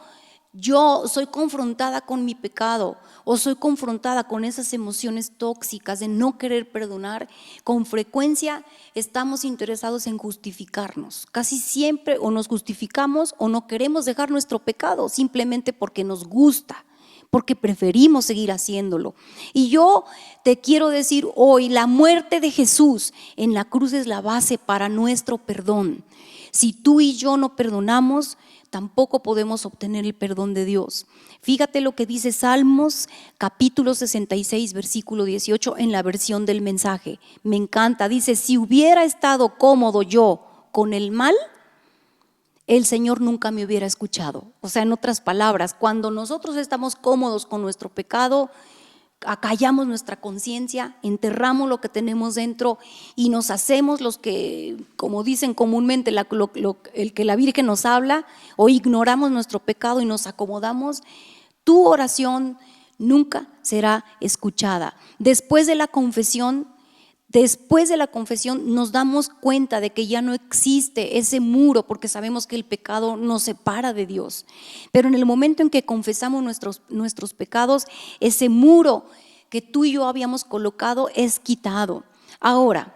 soy confrontada con mi pecado o soy confrontada con esas emociones tóxicas de no querer perdonar, con frecuencia estamos interesados en justificarnos. Casi siempre o nos justificamos o no queremos dejar nuestro pecado simplemente porque nos gusta, porque preferimos seguir haciéndolo. Y yo te quiero decir hoy, la muerte de Jesús en la cruz es la base para nuestro perdón. Si tú y yo no perdonamos, tampoco podemos obtener el perdón de Dios. Fíjate lo que dice Salmos capítulo 66 versículo 18 en la versión del mensaje. Me encanta, dice, si hubiera estado cómodo yo con el mal, el Señor nunca me hubiera escuchado. O sea, en otras palabras, cuando nosotros estamos cómodos con nuestro pecado, acallamos nuestra conciencia, enterramos lo que tenemos dentro y nos hacemos los que, como dicen comúnmente, el que la Virgen nos habla, o ignoramos nuestro pecado y nos acomodamos, tu oración nunca será escuchada. Después de la confesión nos damos cuenta de que ya no existe ese muro, porque sabemos que el pecado nos separa de Dios. Pero en el momento en que confesamos nuestros pecados, ese muro que tú y yo habíamos colocado es quitado. Ahora,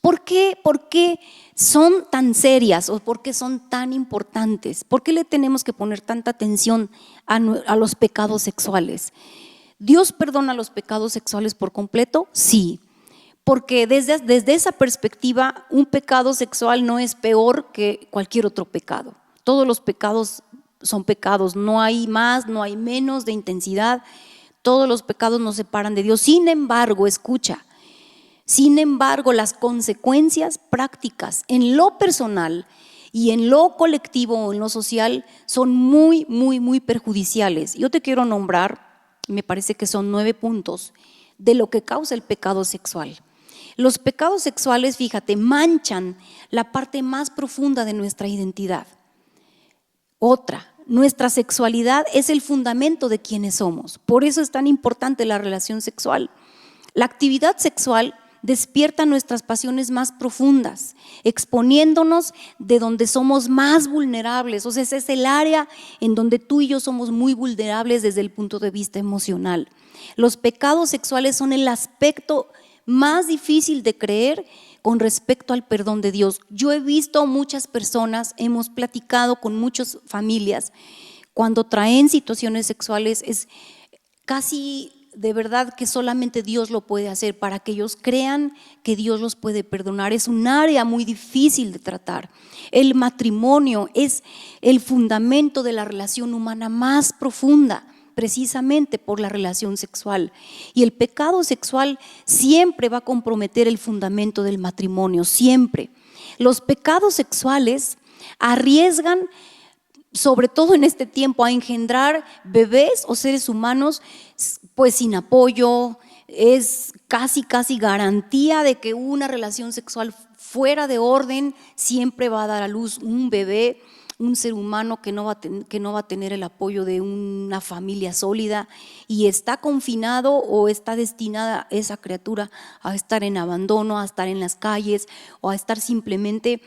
¿por qué son tan serias o por qué son tan importantes? ¿Por qué le tenemos que poner tanta atención a los pecados sexuales? ¿Dios perdona los pecados sexuales por completo? Sí. Porque desde esa perspectiva, un pecado sexual no es peor que cualquier otro pecado. Todos los pecados son pecados, no hay más, no hay menos de intensidad. Todos los pecados nos separan de Dios. Sin embargo, escucha, las consecuencias prácticas en lo personal y en lo colectivo o en lo social son muy, muy, muy perjudiciales. Yo te quiero nombrar, me parece que son 9 puntos de lo que causa el pecado sexual. Los pecados sexuales, fíjate, manchan la parte más profunda de nuestra identidad. Nuestra sexualidad es el fundamento de quienes somos. Por eso es tan importante la relación sexual. La actividad sexual despierta nuestras pasiones más profundas, exponiéndonos de donde somos más vulnerables. O sea, ese es el área en donde tú y yo somos muy vulnerables desde el punto de vista emocional. Los pecados sexuales son el aspecto más difícil de creer con respecto al perdón de Dios. Yo he visto muchas personas, hemos platicado con muchas familias, cuando traen situaciones sexuales es casi de verdad que solamente Dios lo puede hacer para que ellos crean que Dios los puede perdonar. Es un área muy difícil de tratar. El matrimonio es el fundamento de la relación humana más profunda, precisamente por la relación sexual. Y el pecado sexual siempre va a comprometer el fundamento del matrimonio, siempre. Los pecados sexuales arriesgan, sobre todo en este tiempo, a engendrar bebés o seres humanos pues sin apoyo. Es casi garantía de que una relación sexual fuera de orden siempre va a dar a luz un bebé un ser humano que no va a tener el apoyo de una familia sólida y está confinado o está destinada esa criatura a estar en abandono, a estar en las calles o a estar simplemente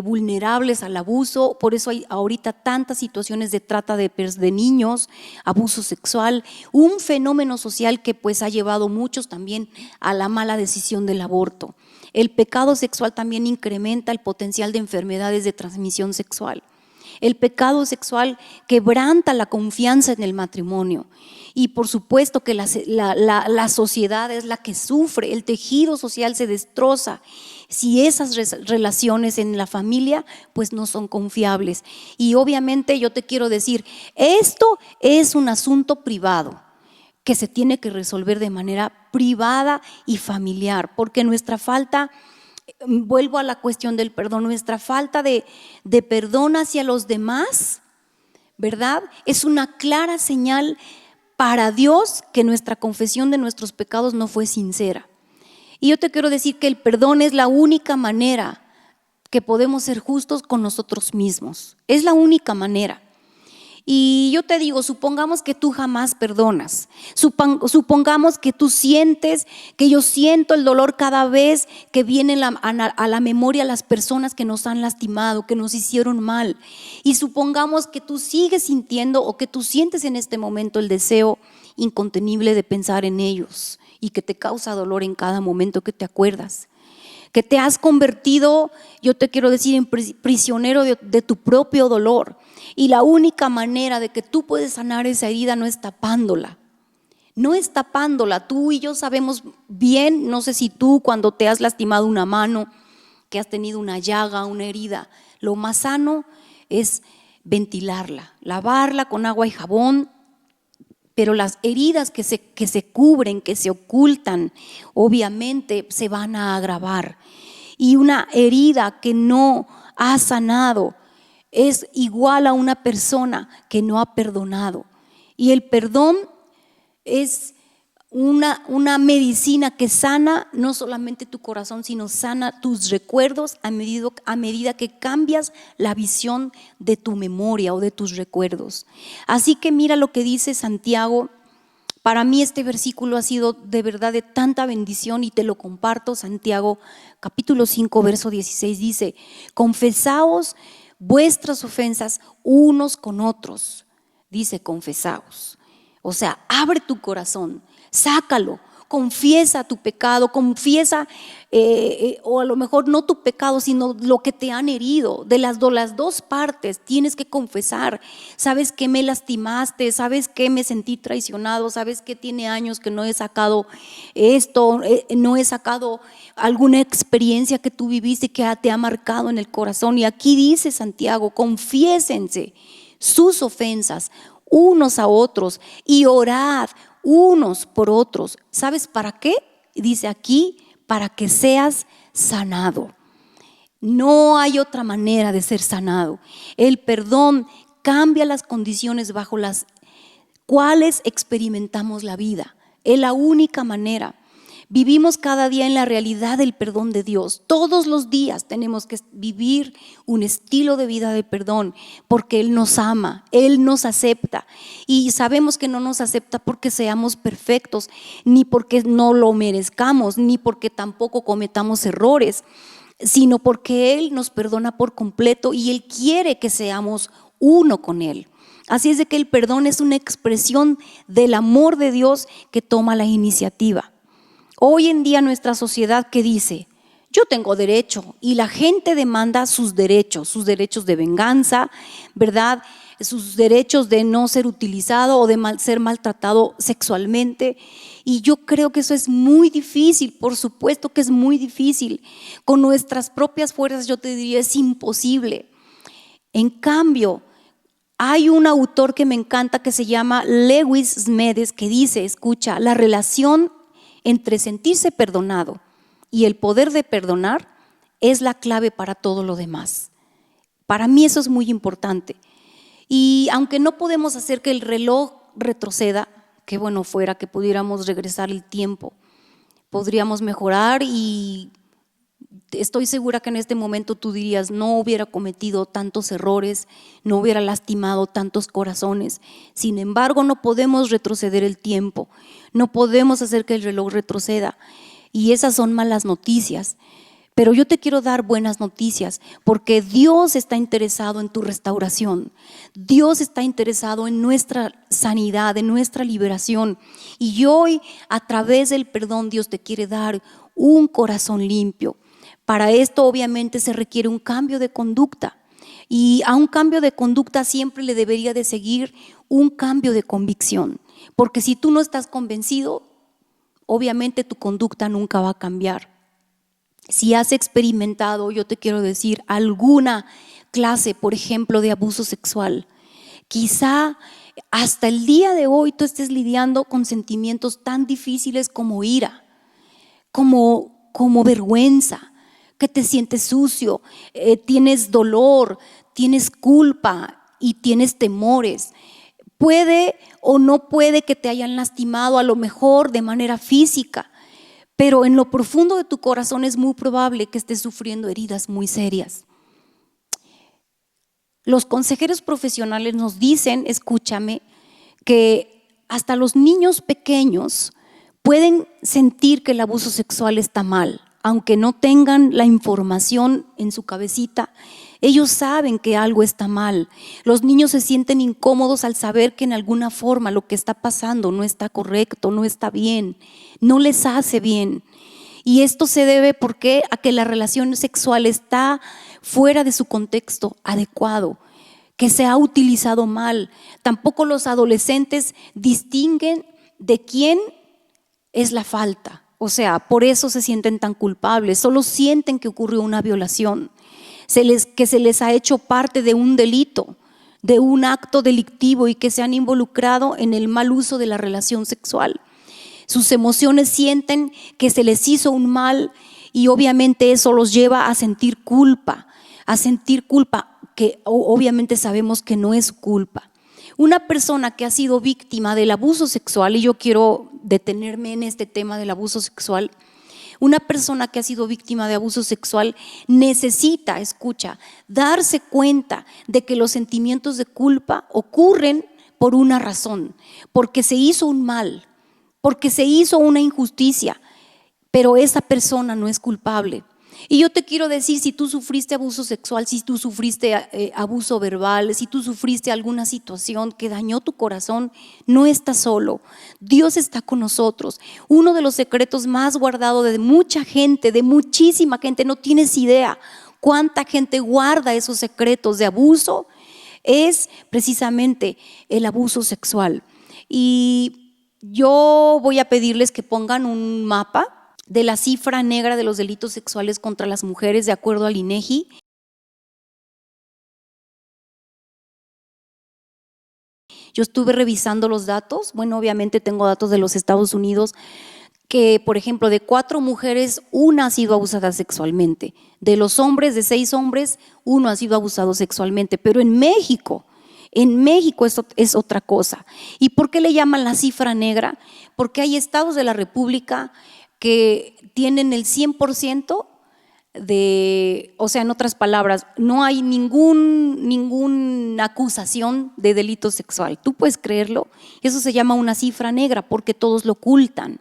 vulnerables al abuso. Por eso hay ahorita tantas situaciones de trata de niños, abuso sexual, un fenómeno social que pues ha llevado muchos también a la mala decisión del aborto. El pecado sexual también incrementa el potencial de enfermedades de transmisión sexual. El pecado sexual quebranta la confianza en el matrimonio y por supuesto que la sociedad es la que sufre, el tejido social se destroza si esas relaciones en la familia pues no son confiables. Y obviamente yo te quiero decir, esto es un asunto privado que se tiene que resolver de manera privada y familiar, porque nuestra falta, vuelvo a la cuestión del perdón, nuestra falta de perdón hacia los demás, ¿verdad? Es una clara señal para Dios que nuestra confesión de nuestros pecados no fue sincera. Y yo te quiero decir que el perdón es la única manera que podemos ser justos con nosotros mismos. Es la única manera. Y yo te digo, supongamos que tú jamás perdonas, supongamos que tú sientes, que yo siento el dolor cada vez que vienen a la memoria las personas que nos han lastimado, que nos hicieron mal, y supongamos que tú sigues sintiendo o que tú sientes en este momento el deseo incontenible de pensar en ellos y que te causa dolor en cada momento que te acuerdas, que te has convertido, yo te quiero decir, en prisionero de tu propio dolor. Y la única manera de que tú puedes sanar esa herida no es tapándola. No es tapándola. Tú y yo sabemos bien, no sé si tú cuando te has lastimado una mano, que has tenido una llaga, una herida, lo más sano es ventilarla, lavarla con agua y jabón. Pero las heridas que se cubren, que se ocultan, obviamente se van a agravar. Y una herida que no ha sanado es igual a una persona que no ha perdonado. Y el perdón es una medicina que sana no solamente tu corazón, sino sana tus recuerdos a medida que cambias la visión de tu memoria o de tus recuerdos. Así que mira lo que dice Santiago. Para mí este versículo ha sido de verdad de tanta bendición y te lo comparto. Santiago capítulo 5 verso 16 dice: confesaos vuestras ofensas unos con otros. Dice confesaos. O sea, abre tu corazón, sácalo, confiesa tu pecado, confiesa o a lo mejor no tu pecado, sino lo que te han herido. De las dos partes tienes que confesar. Sabes que me lastimaste, sabes que me sentí traicionado, sabes que tiene años que no he sacado esto, no he sacado alguna experiencia que tú viviste que te ha marcado en el corazón. Y aquí dice Santiago: confiésense sus ofensas unos a otros y orad unos por otros. ¿Sabes para qué? Dice aquí: para que seas sanado. No hay otra manera de ser sanado. El perdón cambia las condiciones bajo las cuales experimentamos la vida. Es la única manera. Vivimos cada día en la realidad del perdón de Dios. Todos los días tenemos que vivir un estilo de vida de perdón, porque Él nos ama, Él nos acepta. Y sabemos que no nos acepta porque seamos perfectos, ni porque no lo merezcamos, ni porque tampoco cometamos errores, sino porque Él nos perdona por completo y Él quiere que seamos uno con Él. Así es de que el perdón es una expresión del amor de Dios que toma la iniciativa. Hoy en día nuestra sociedad que dice: yo tengo derecho, y la gente demanda sus derechos de venganza, ¿verdad? Sus derechos de no ser utilizado o de ser maltratado sexualmente. Y yo creo que eso es muy difícil, por supuesto que es muy difícil. Con nuestras propias fuerzas yo te diría es imposible. En cambio, hay un autor que me encanta que se llama Lewis Smedes, que dice, escucha, la relación entre sentirse perdonado y el poder de perdonar es la clave para todo lo demás. Para mí eso es muy importante. Y aunque no podemos hacer que el reloj retroceda, qué bueno fuera que pudiéramos regresar el tiempo, podríamos mejorar y estoy segura que en este momento tú dirías, no hubiera cometido tantos errores, no hubiera lastimado tantos corazones. Sin embargo, no podemos retroceder el tiempo, no podemos hacer que el reloj retroceda, y esas son malas noticias. Pero yo te quiero dar buenas noticias, porque Dios está interesado en tu restauración. Dios está interesado en nuestra sanidad, en nuestra liberación. Y hoy, a través del perdón, Dios te quiere dar un corazón limpio. Para esto, obviamente, se requiere un cambio de conducta. Y a un cambio de conducta siempre le debería de seguir un cambio de convicción. Porque si tú no estás convencido, obviamente tu conducta nunca va a cambiar. Si has experimentado, yo te quiero decir, alguna clase, por ejemplo, de abuso sexual, quizá hasta el día de hoy tú estés lidiando con sentimientos tan difíciles como ira, como vergüenza, que te sientes sucio, tienes dolor, tienes culpa y tienes temores. Puede o no puede que te hayan lastimado, a lo mejor de manera física, pero en lo profundo de tu corazón es muy probable que estés sufriendo heridas muy serias. Los consejeros profesionales nos dicen, escúchame, que hasta los niños pequeños pueden sentir que el abuso sexual está mal, aunque no tengan la información en su cabecita. Ellos saben que algo está mal. Los niños se sienten incómodos al saber que en alguna forma lo que está pasando no está correcto, no está bien, no les hace bien. Y esto se debe porque a que la relación sexual está fuera de su contexto adecuado, que se ha utilizado mal. Tampoco los adolescentes distinguen de quién es la falta. O sea, por eso se sienten tan culpables. Solo sienten que ocurrió una violación, que se les ha hecho parte de un delito, de un acto delictivo, y que se han involucrado en el mal uso de la relación sexual. Sus emociones sienten que se les hizo un mal, y obviamente eso los lleva a sentir culpa, que obviamente sabemos que no es culpa. Una persona que ha sido víctima del abuso sexual, y yo quiero detenerme en este tema del abuso sexual, una persona que ha sido víctima de abuso sexual necesita, escucha, darse cuenta de que los sentimientos de culpa ocurren por una razón, porque se hizo un mal, porque se hizo una injusticia, pero esa persona no es culpable. Y yo te quiero decir, si tú sufriste abuso sexual, si tú sufriste abuso verbal, si tú sufriste alguna situación que dañó tu corazón, no estás solo. Dios está con nosotros. Uno de los secretos más guardados de mucha gente, de muchísima gente, no tienes idea cuánta gente guarda esos secretos de abuso, es precisamente el abuso sexual. Y yo voy a pedirles que pongan un mapa de la cifra negra de los delitos sexuales contra las mujeres de acuerdo al INEGI. Yo estuve revisando los datos, bueno, obviamente tengo datos de los Estados Unidos, que por ejemplo de 4 mujeres, 1 ha sido abusada sexualmente. De los hombres, de 6 hombres, 1 ha sido abusado sexualmente. Pero en México eso es otra cosa. ¿Y por qué le llaman la cifra negra? Porque hay estados de la República que tienen el 100% o sea, en otras palabras, no hay ninguna acusación de delito sexual. ¿Tú puedes creerlo? Eso se llama una cifra negra porque todos lo ocultan.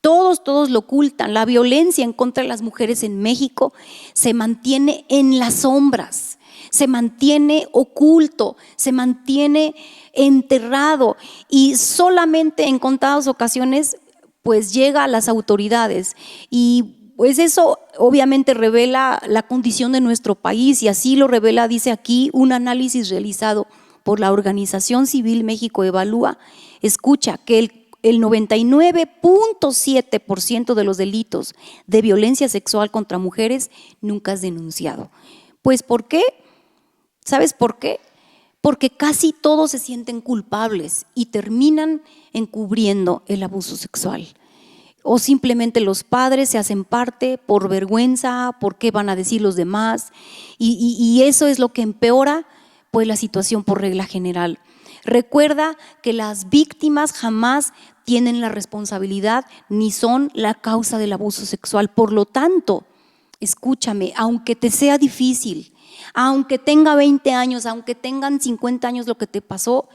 Todos lo ocultan. La violencia en contra de las mujeres en México se mantiene en las sombras, se mantiene oculto, se mantiene enterrado, y solamente en contadas ocasiones pues llega a las autoridades. Y pues eso obviamente revela la condición de nuestro país, y así lo revela, dice aquí, un análisis realizado por la Organización Civil México Evalúa. Escucha que el 99.7% de los delitos de violencia sexual contra mujeres nunca es denunciado. Pues ¿por qué? ¿Sabes por qué? porque casi todos se sienten culpables y terminan encubriendo el abuso sexual. O simplemente los padres se hacen parte por vergüenza, por qué van a decir los demás, y eso es lo que empeora pues la situación por regla general. Recuerda que las víctimas jamás tienen la responsabilidad ni son la causa del abuso sexual. Por lo tanto, escúchame, aunque te sea difícil, aunque tenga 20 años, aunque tengan 50 años lo que te pasó,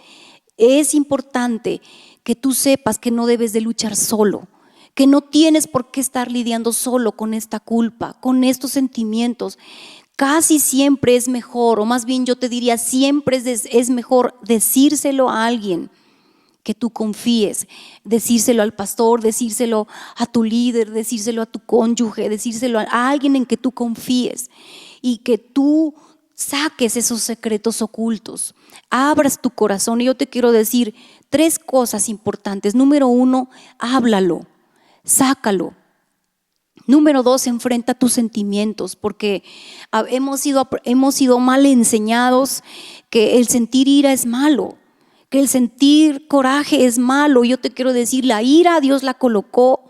es importante que tú sepas que no debes de luchar solo, que no tienes por qué estar lidiando solo con esta culpa, con estos sentimientos. Casi siempre es mejor, o más bien yo te diría, siempre es mejor decírselo a alguien que tú confíes, decírselo al pastor, decírselo a tu líder, decírselo a tu cónyuge, decírselo a alguien en que tú confíes y que tú saques esos secretos ocultos, abras tu corazón. Y yo te quiero decir 3 cosas importantes. Número 1, háblalo, sácalo. Número 2, enfrenta tus sentimientos, porque hemos sido mal enseñados que el sentir ira es malo, que el sentir coraje es malo. Yo te quiero decir, la ira Dios la colocó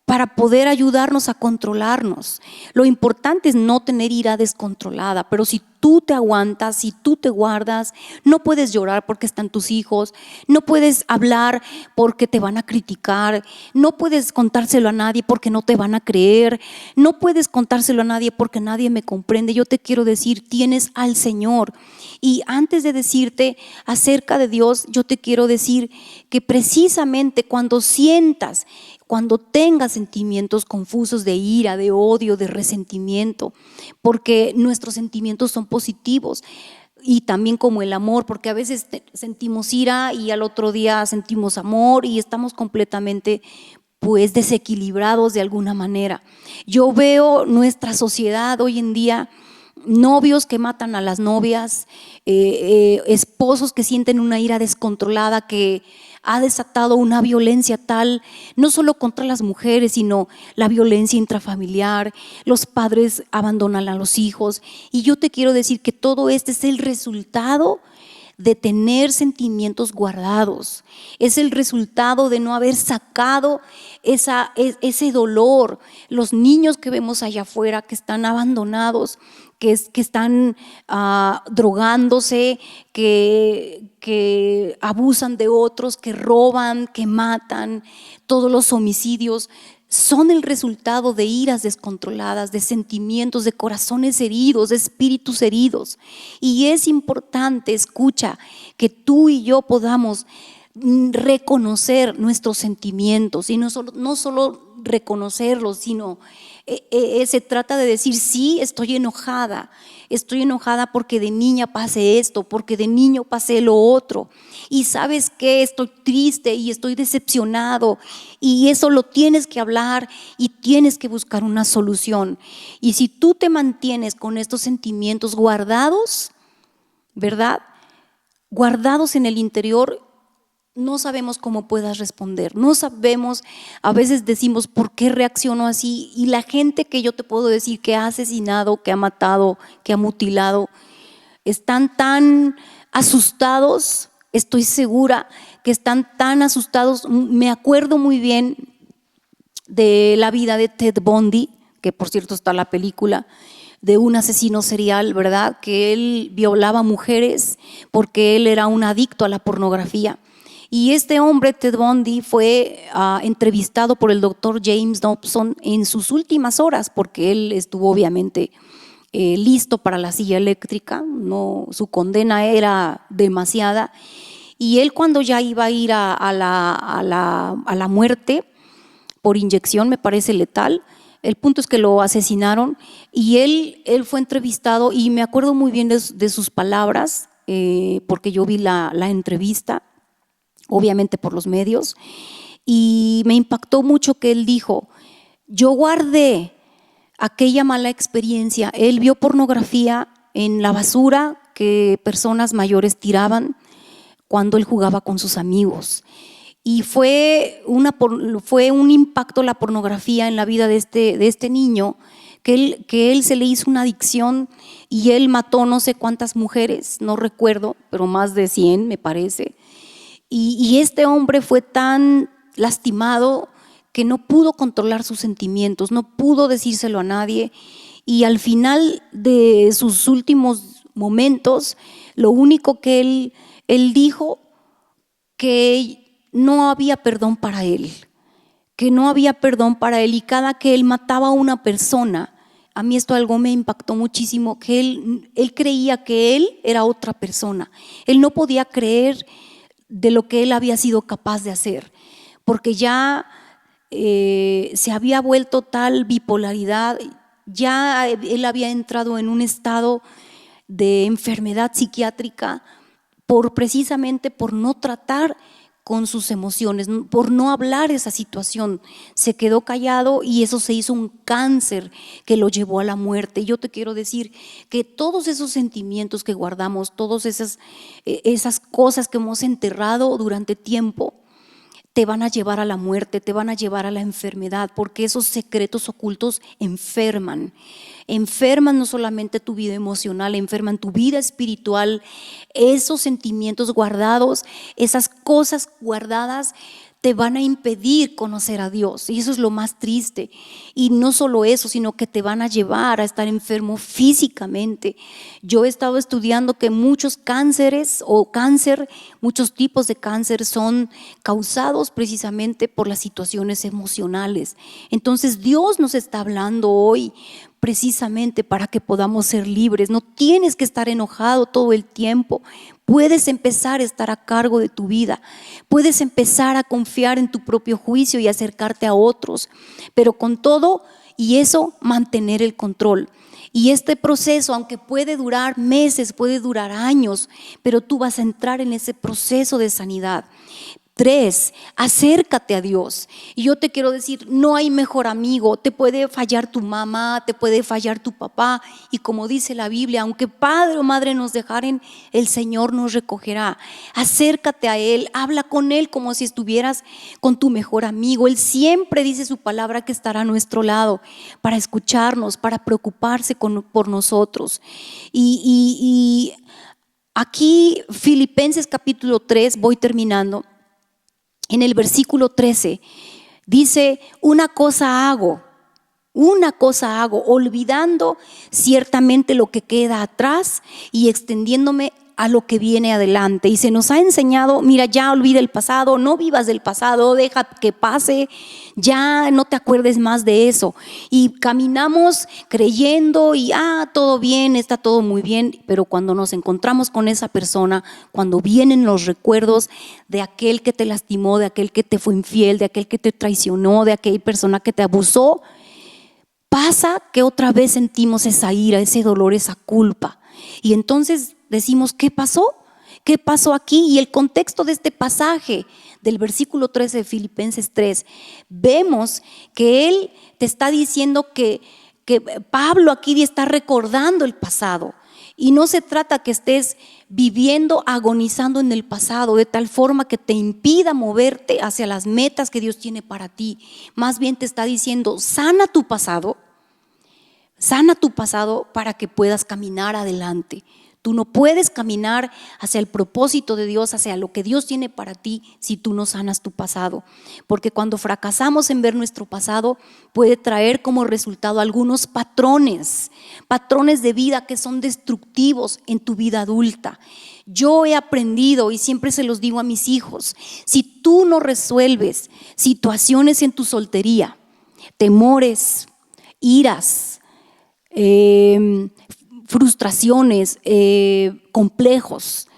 para poder ayudarnos a controlarnos. Lo importante es no tener ira descontrolada, pero si tú te aguantas, si tú te guardas, no puedes llorar porque están tus hijos, no puedes hablar porque te van a criticar, no puedes contárselo a nadie porque no te van a creer, no puedes contárselo a nadie porque nadie me comprende. Yo te quiero decir, tienes al Señor. Y antes de decirte acerca de Dios, yo te quiero decir que precisamente cuando tengas sentimientos confusos de ira, de odio, de resentimiento, porque nuestros sentimientos son positivos, y también como el amor, porque a veces sentimos ira y al otro día sentimos amor y estamos completamente pues desequilibrados de alguna manera. Yo veo nuestra sociedad hoy en día, novios que matan a las novias, esposos que sienten una ira descontrolada que ha desatado una violencia tal, no solo contra las mujeres, sino la violencia intrafamiliar. Los padres abandonan a los hijos, y yo te quiero decir que todo este es el resultado de tener sentimientos guardados, es el resultado de no haber sacado ese dolor. Los niños que vemos allá afuera que están abandonados, que están drogándose, que abusan de otros, que roban, que matan, todos los homicidios son el resultado de iras descontroladas, de sentimientos, de corazones heridos, de espíritus heridos. Y es importante, escucha, que tú y yo podamos reconocer nuestros sentimientos, y no solo reconocerlos, sino se trata de decir: sí, estoy enojada porque de niña pasé esto, porque de niño pasé lo otro, y sabes qué, estoy triste y estoy decepcionado, y eso lo tienes que hablar y tienes que buscar una solución. Y si tú te mantienes con estos sentimientos guardados, ¿verdad?, guardados en el interior, no sabemos cómo puedas responder, no sabemos, a veces decimos ¿por qué reacciono así? Y la gente que yo te puedo decir que ha asesinado, que ha matado, que ha mutilado, están tan asustados, estoy segura que están tan asustados. Me acuerdo muy bien de la vida de Ted Bundy, que por cierto está la película, de un asesino serial, ¿verdad?, que él violaba mujeres porque él era un adicto a la pornografía. Y este hombre, Ted Bundy, fue entrevistado por el doctor James Dobson en sus últimas horas, porque él estuvo obviamente listo para la silla eléctrica, no, su condena era demasiada. Y él, cuando ya iba a ir a la muerte por inyección, me parece letal, el punto es que lo asesinaron, y él fue entrevistado, y me acuerdo muy bien de sus palabras, porque yo vi la entrevista, obviamente por los medios, y me impactó mucho que él dijo: yo guardé aquella mala experiencia. Él vio pornografía en la basura que personas mayores tiraban cuando él jugaba con sus amigos, Y fue un impacto la pornografía en la vida de este niño, que él se le hizo una adicción y él mató no sé cuántas mujeres, no recuerdo, pero más de 100 me parece. Y este hombre fue tan lastimado que no pudo controlar sus sentimientos, no pudo decírselo a nadie, y al final de sus últimos momentos, lo único que él dijo, que no había perdón para él, y cada que él mataba a una persona, a mí esto algo me impactó muchísimo, que él creía que él era otra persona, él no podía creer de lo que él había sido capaz de hacer, porque ya se había vuelto tal bipolaridad, ya él había entrado en un estado de enfermedad psiquiátrica precisamente por no tratar con sus emociones, por no hablar esa situación. Se quedó callado y eso se hizo un cáncer que lo llevó a la muerte. Yo te quiero decir que todos esos sentimientos que guardamos, todas esas cosas que hemos enterrado durante tiempo, te van a llevar a la muerte, te van a llevar a la enfermedad, porque esos secretos ocultos enferman no solamente tu vida emocional, enferman tu vida espiritual. Esos sentimientos guardados, esas cosas guardadas te van a impedir conocer a Dios, y eso es lo más triste. Y no solo eso, sino que te van a llevar a estar enfermo físicamente. Yo he estado estudiando que muchos muchos tipos de cáncer son causados precisamente por las situaciones emocionales. Entonces Dios nos está hablando hoy precisamente para que podamos ser libres. No tienes que estar enojado todo el tiempo. Puedes empezar a estar a cargo de tu vida. Puedes empezar a confiar en tu propio juicio y acercarte a otros. Pero con todo y eso, mantener el control. Y este proceso, aunque puede durar meses, puede durar años, pero tú vas a entrar en ese proceso de sanidad. 3, acércate a Dios. Y yo te quiero decir, no hay mejor amigo. Te puede fallar tu mamá, te puede fallar tu papá, y como dice la Biblia, aunque padre o madre nos dejaren, el Señor nos recogerá. Acércate a Él, habla con Él como si estuvieras con tu mejor amigo. Él siempre dice su palabra que estará a nuestro lado para escucharnos, para preocuparse por nosotros. Y aquí Filipenses capítulo 3, voy terminando. En el versículo 13 dice: una cosa hago, olvidando ciertamente lo que queda atrás y extendiéndome a lo que viene adelante. Y se nos ha enseñado, mira, ya olvida el pasado, no vivas del pasado, deja que pase, ya no te acuerdes más de eso. Y caminamos creyendo y todo bien, está todo muy bien, pero cuando nos encontramos con esa persona, cuando vienen los recuerdos de aquel que te lastimó, de aquel que te fue infiel, de aquel que te traicionó, de aquella persona que te abusó, pasa que otra vez sentimos esa ira, ese dolor, esa culpa. Y entonces decimos, ¿qué pasó? ¿Qué pasó aquí? Y el contexto de este pasaje del versículo 13 de Filipenses 3, vemos que él te está diciendo que Pablo aquí está recordando el pasado. Y no se trata que estés viviendo, agonizando en el pasado de tal forma que te impida moverte hacia las metas que Dios tiene para ti. Más bien te está diciendo, sana tu pasado para que puedas caminar adelante. Tú no puedes caminar hacia el propósito de Dios, hacia lo que Dios tiene para ti, si tú no sanas tu pasado. Porque cuando fracasamos en ver nuestro pasado, puede traer como resultado algunos patrones de vida que son destructivos en tu vida adulta. Yo he aprendido, y siempre se los digo a mis hijos, si tú no resuelves situaciones en tu soltería, temores, iras, frustraciones, complejos,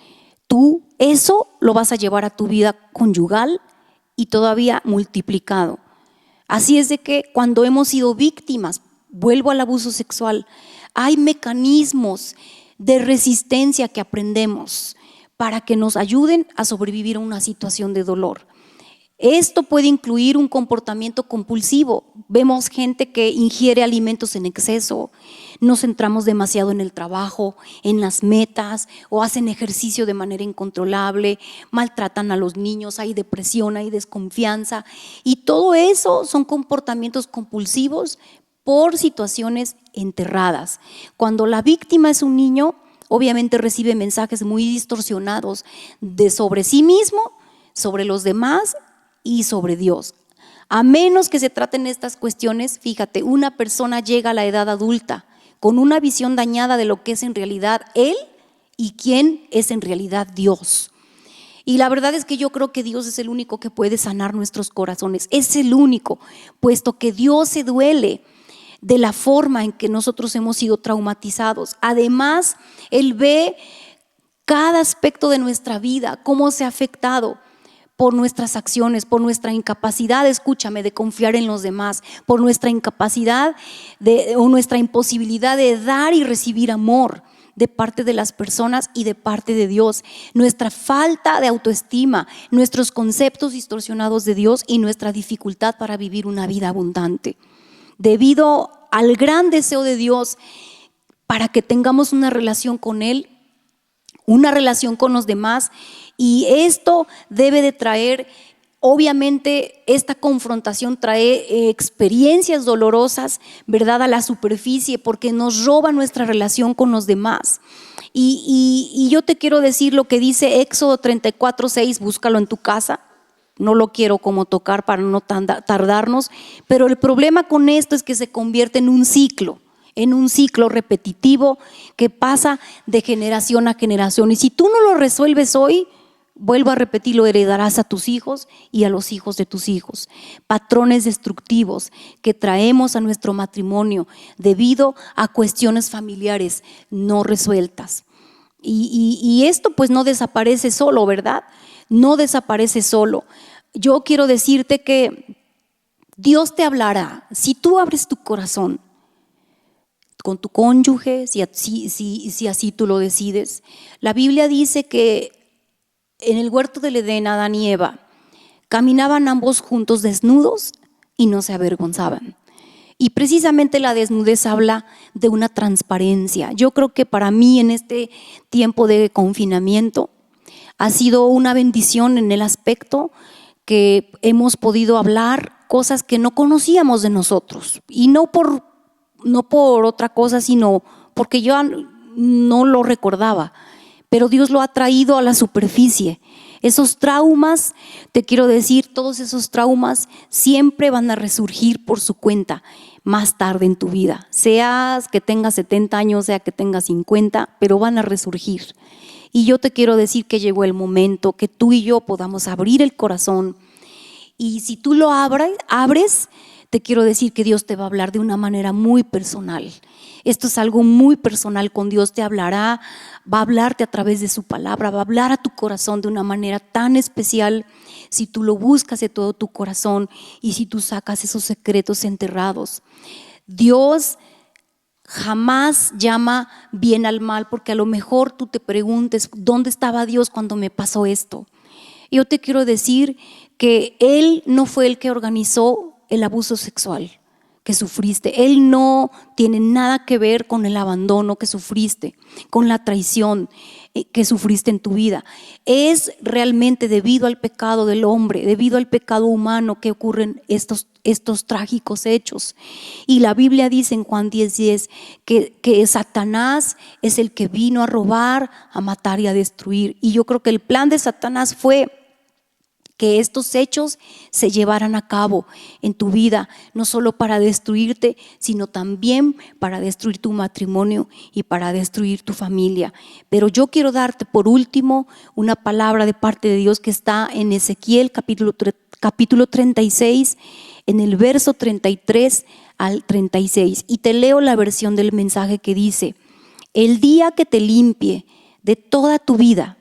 tú eso lo vas a llevar a tu vida conyugal y todavía multiplicado. Así es de que cuando hemos sido víctimas, vuelvo al abuso sexual, hay mecanismos de resistencia que aprendemos para que nos ayuden a sobrevivir a una situación de dolor. Esto puede incluir un comportamiento compulsivo. Vemos gente que ingiere alimentos en exceso, nos centramos demasiado en el trabajo, en las metas, o hacen ejercicio de manera incontrolable, maltratan a los niños, hay depresión, hay desconfianza, y todo eso son comportamientos compulsivos por situaciones enterradas. Cuando la víctima es un niño, obviamente recibe mensajes muy distorsionados sobre sí mismo, sobre los demás y sobre Dios. A menos que se traten estas cuestiones, fíjate, una persona llega a la edad adulta con una visión dañada de lo que es en realidad él y quién es en realidad Dios. Y la verdad es que yo creo que Dios es el único que puede sanar nuestros corazones, es el único, puesto que Dios se duele de la forma en que nosotros hemos sido traumatizados. Además, Él ve cada aspecto de nuestra vida, cómo se ha afectado por nuestras acciones, por nuestra incapacidad, escúchame, de confiar en los demás, por nuestra incapacidad o nuestra imposibilidad de dar y recibir amor de parte de las personas y de parte de Dios, nuestra falta de autoestima, nuestros conceptos distorsionados de Dios y nuestra dificultad para vivir una vida abundante. Debido al gran deseo de Dios para que tengamos una relación con Él, una relación con los demás, y esto debe de traer, obviamente esta confrontación trae experiencias dolorosas, ¿verdad?, a la superficie, porque nos roba nuestra relación con los demás. Y yo te quiero decir lo que dice Éxodo 34:6, búscalo en tu casa. No lo quiero como tocar para no tardarnos, pero el problema con esto es que se convierte en un ciclo repetitivo que pasa de generación a generación. Y si tú no lo resuelves hoy, vuelvo a repetir, lo heredarás a tus hijos y a los hijos de tus hijos. Patrones destructivos que traemos a nuestro matrimonio debido a cuestiones familiares no resueltas. Y esto pues no desaparece solo, ¿verdad? No desaparece solo. Yo quiero decirte que Dios te hablará si tú abres tu corazón con tu cónyuge, si así tú lo decides. La Biblia dice que en el huerto del Edén, Adán y Eva caminaban ambos juntos desnudos y no se avergonzaban. Y precisamente la desnudez habla de una transparencia. Yo creo que para mí en este tiempo de confinamiento ha sido una bendición en el aspecto que hemos podido hablar cosas que no conocíamos de nosotros, y no por otra cosa, sino porque yo no lo recordaba, pero Dios lo ha traído a la superficie. Esos traumas, te quiero decir, todos esos traumas siempre van a resurgir por su cuenta más tarde en tu vida, seas que tengas 70 años, sea que tengas 50, pero van a resurgir. Y yo te quiero decir que llegó el momento que tú y yo podamos abrir el corazón, y si tú lo abres, te quiero decir que Dios te va a hablar de una manera muy personal. Esto es algo muy personal con Dios. Te hablará, va a hablarte a través de su palabra, va a hablar a tu corazón de una manera tan especial si tú lo buscas de todo tu corazón y si tú sacas esos secretos enterrados. Dios jamás llama bien al mal, porque a lo mejor tú te preguntes, ¿dónde estaba Dios cuando me pasó esto? Yo te quiero decir que Él no fue el que organizó el abuso sexual que sufriste. Él no tiene nada que ver con el abandono que sufriste, con la traición que sufriste en tu vida. Es realmente debido al pecado del hombre, debido al pecado humano que ocurren estos trágicos hechos. Y la Biblia dice en Juan 10:10 que Satanás es el que vino a robar, a matar y a destruir. Y yo creo que el plan de Satanás fue que estos hechos se llevaran a cabo en tu vida, no solo para destruirte, sino también para destruir tu matrimonio y para destruir tu familia. Pero yo quiero darte por último una palabra de parte de Dios que está en Ezequiel capítulo 36, en el verso 33 al 36. Y te leo la versión del mensaje que dice: el día que te limpie de toda tu vida,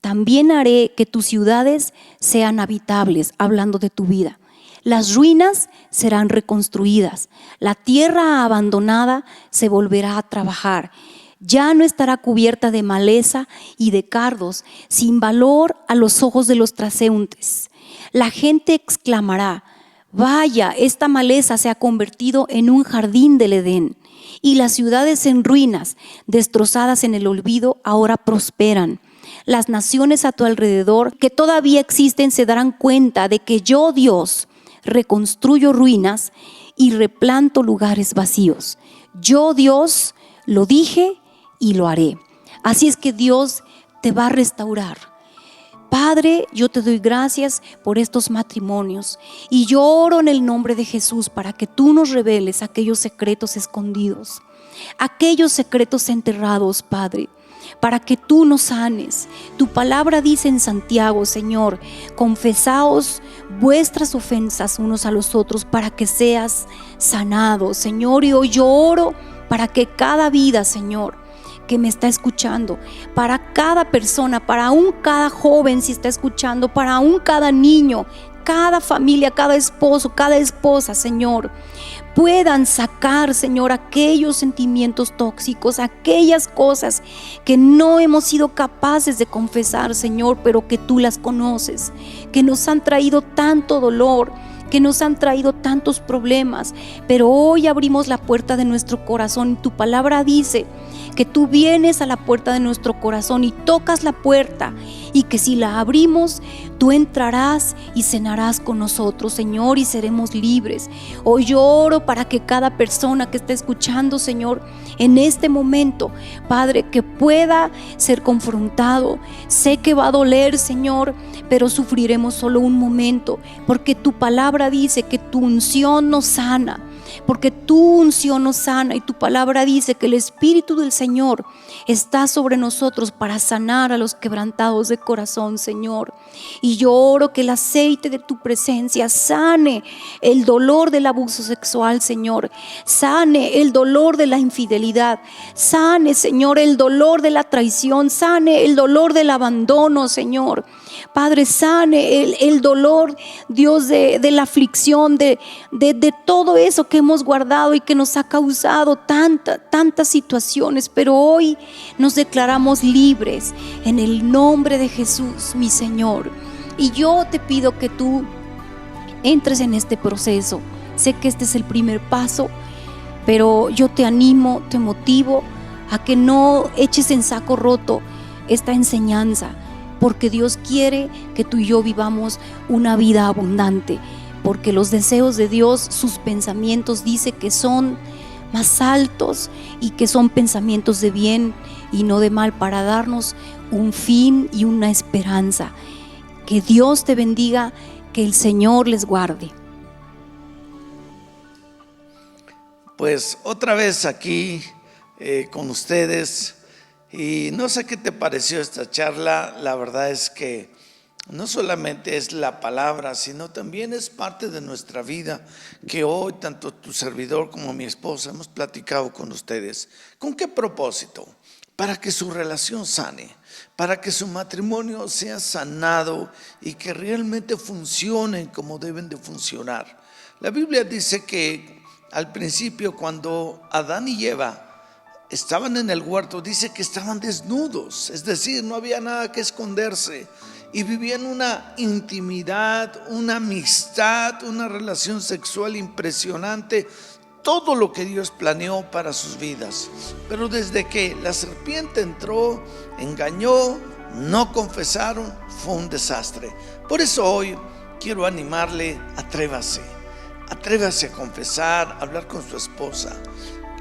también haré que tus ciudades sean habitables, hablando de tu vida. Las ruinas serán reconstruidas, la tierra abandonada se volverá a trabajar. Ya no estará cubierta de maleza y de cardos, sin valor a los ojos de los transeúntes. La gente exclamará: vaya, esta maleza se ha convertido en un jardín del Edén. Y las ciudades en ruinas, destrozadas en el olvido, ahora prosperan. Las naciones a tu alrededor que todavía existen se darán cuenta de que yo, Dios, reconstruyo ruinas y replanto lugares vacíos. Yo, Dios, lo dije y lo haré. Así es que Dios te va a restaurar. Padre, yo te doy gracias por estos matrimonios y yo oro en el nombre de Jesús para que tú nos reveles aquellos secretos escondidos, aquellos secretos enterrados, Padre, para que tú nos sanes. Tu palabra dice en Santiago, Señor, confesaos vuestras ofensas unos a los otros para que seas sanados, Señor. Y hoy yo oro para que cada vida, Señor, que me está escuchando, para cada persona, para aún cada joven si está escuchando, para aún cada niño, cada familia, cada esposo, cada esposa, Señor, puedan sacar, Señor, aquellos sentimientos tóxicos, aquellas cosas que no hemos sido capaces de confesar, Señor, pero que tú las conoces, que nos han traído tanto dolor, que nos han traído tantos problemas, pero hoy abrimos la puerta de nuestro corazón. Tu palabra dice que tú vienes a la puerta de nuestro corazón y tocas la puerta, y que si la abrimos, tú entrarás y cenarás con nosotros, Señor, y seremos libres. Hoy yo oro para que cada persona que esté escuchando, Señor, en este momento, Padre, que pueda ser confrontado. Sé que va a doler, Señor, pero sufriremos solo un momento, porque tu palabra dice que tu unción nos sana. Porque tu unción nos sana, y tu palabra dice que el Espíritu del Señor está sobre nosotros para sanar a los quebrantados de corazón, Señor. Y yo oro que el aceite de tu presencia sane el dolor del abuso sexual, Señor. Sane el dolor de la infidelidad. Sane, Señor, el dolor de la traición. Sane el dolor del abandono, Señor. Padre, sane el dolor, Dios, de la aflicción, de todo eso que hemos guardado y que nos ha causado tantas situaciones. Pero hoy nos declaramos libres en el nombre de Jesús, mi Señor. Y yo te pido que tú entres en este proceso. Sé que este es el primer paso, pero yo te animo, te motivo a que no eches en saco roto esta enseñanza, porque Dios quiere que tú y yo vivamos una vida abundante, porque los deseos de Dios, sus pensamientos, dice que son más altos y que son pensamientos de bien y no de mal, para darnos un fin y una esperanza. Que Dios te bendiga, que el Señor les guarde. Pues otra vez aquí con ustedes. Y no sé qué te pareció esta charla. La verdad es que no solamente es la palabra, sino también es parte de nuestra vida, que hoy tanto tu servidor como mi esposa hemos platicado con ustedes. ¿Con qué propósito? Para que su relación sane, para que su matrimonio sea sanado y que realmente funcionen como deben de funcionar. La Biblia dice que al principio, cuando Adán y Eva estaban en el huerto, dice que estaban desnudos, es decir, no había nada que esconderse, y vivían una intimidad, una amistad, una relación sexual impresionante, todo lo que Dios planeó para sus vidas. Pero desde que la serpiente entró, engañó, no confesaron, fue un desastre. Por eso hoy quiero animarle: atrévase a confesar, a hablar con su esposa,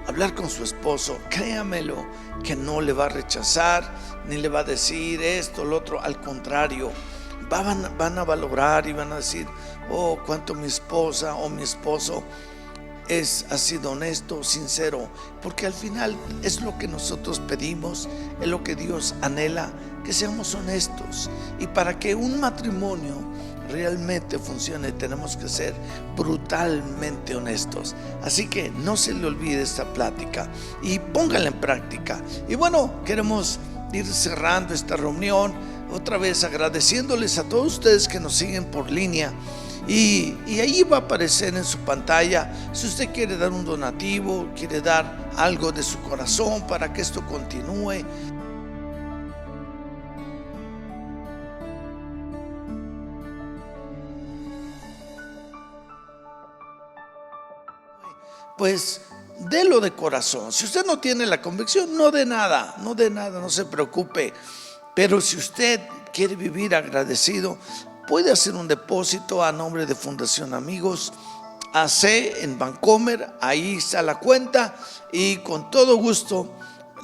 hablar con su esposo. Créamelo que no le va a rechazar, ni le va a decir esto, lo otro. Al contrario, van a valorar y van a decir: oh, cuánto mi esposa o mi esposo ha sido honesto, sincero. Porque al final es lo que nosotros pedimos, es lo que Dios anhela, que seamos honestos. Y para que un matrimonio realmente funcione, tenemos que ser brutalmente honestos. Así que no se le olvide esta plática y póngala en práctica. Y bueno, queremos ir cerrando esta reunión, otra vez agradeciéndoles a todos ustedes que nos siguen por línea. Y ahí va a aparecer en su pantalla si usted quiere dar un donativo, quiere dar algo de su corazón para que esto continúe. Pues délo de corazón. Si usted no tiene la convicción, no dé nada, no se preocupe. Pero si usted quiere vivir agradecido, puede hacer un depósito a nombre de Fundación Amigos AC en Vancomer. Ahí está la cuenta y con todo gusto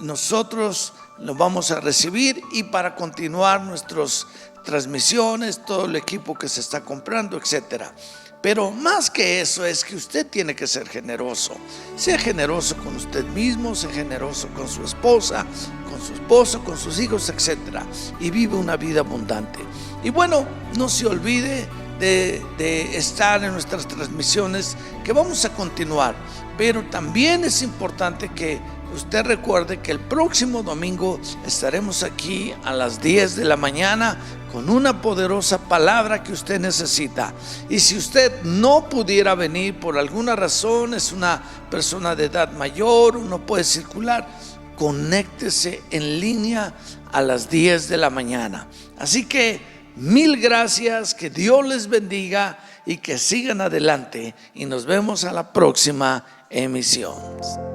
nosotros lo vamos a recibir, y para continuar nuestras transmisiones, todo el equipo que se está comprando, etcétera. Pero más que eso es que usted tiene que ser generoso. Sea generoso con usted mismo, sea generoso con su esposa, con su esposo, con sus hijos, etcétera, y vive una vida abundante. Y bueno, no se olvide de estar en nuestras transmisiones, que vamos a continuar. Pero también es importante que usted recuerde que el próximo domingo estaremos aquí a las 10 de la mañana con una poderosa palabra que usted necesita. Y si usted no pudiera venir por alguna razón, es una persona de edad mayor, no puede circular, conéctese en línea a las 10 de la mañana. Así que mil gracias, que Dios les bendiga y que sigan adelante, y nos vemos a la próxima emisión.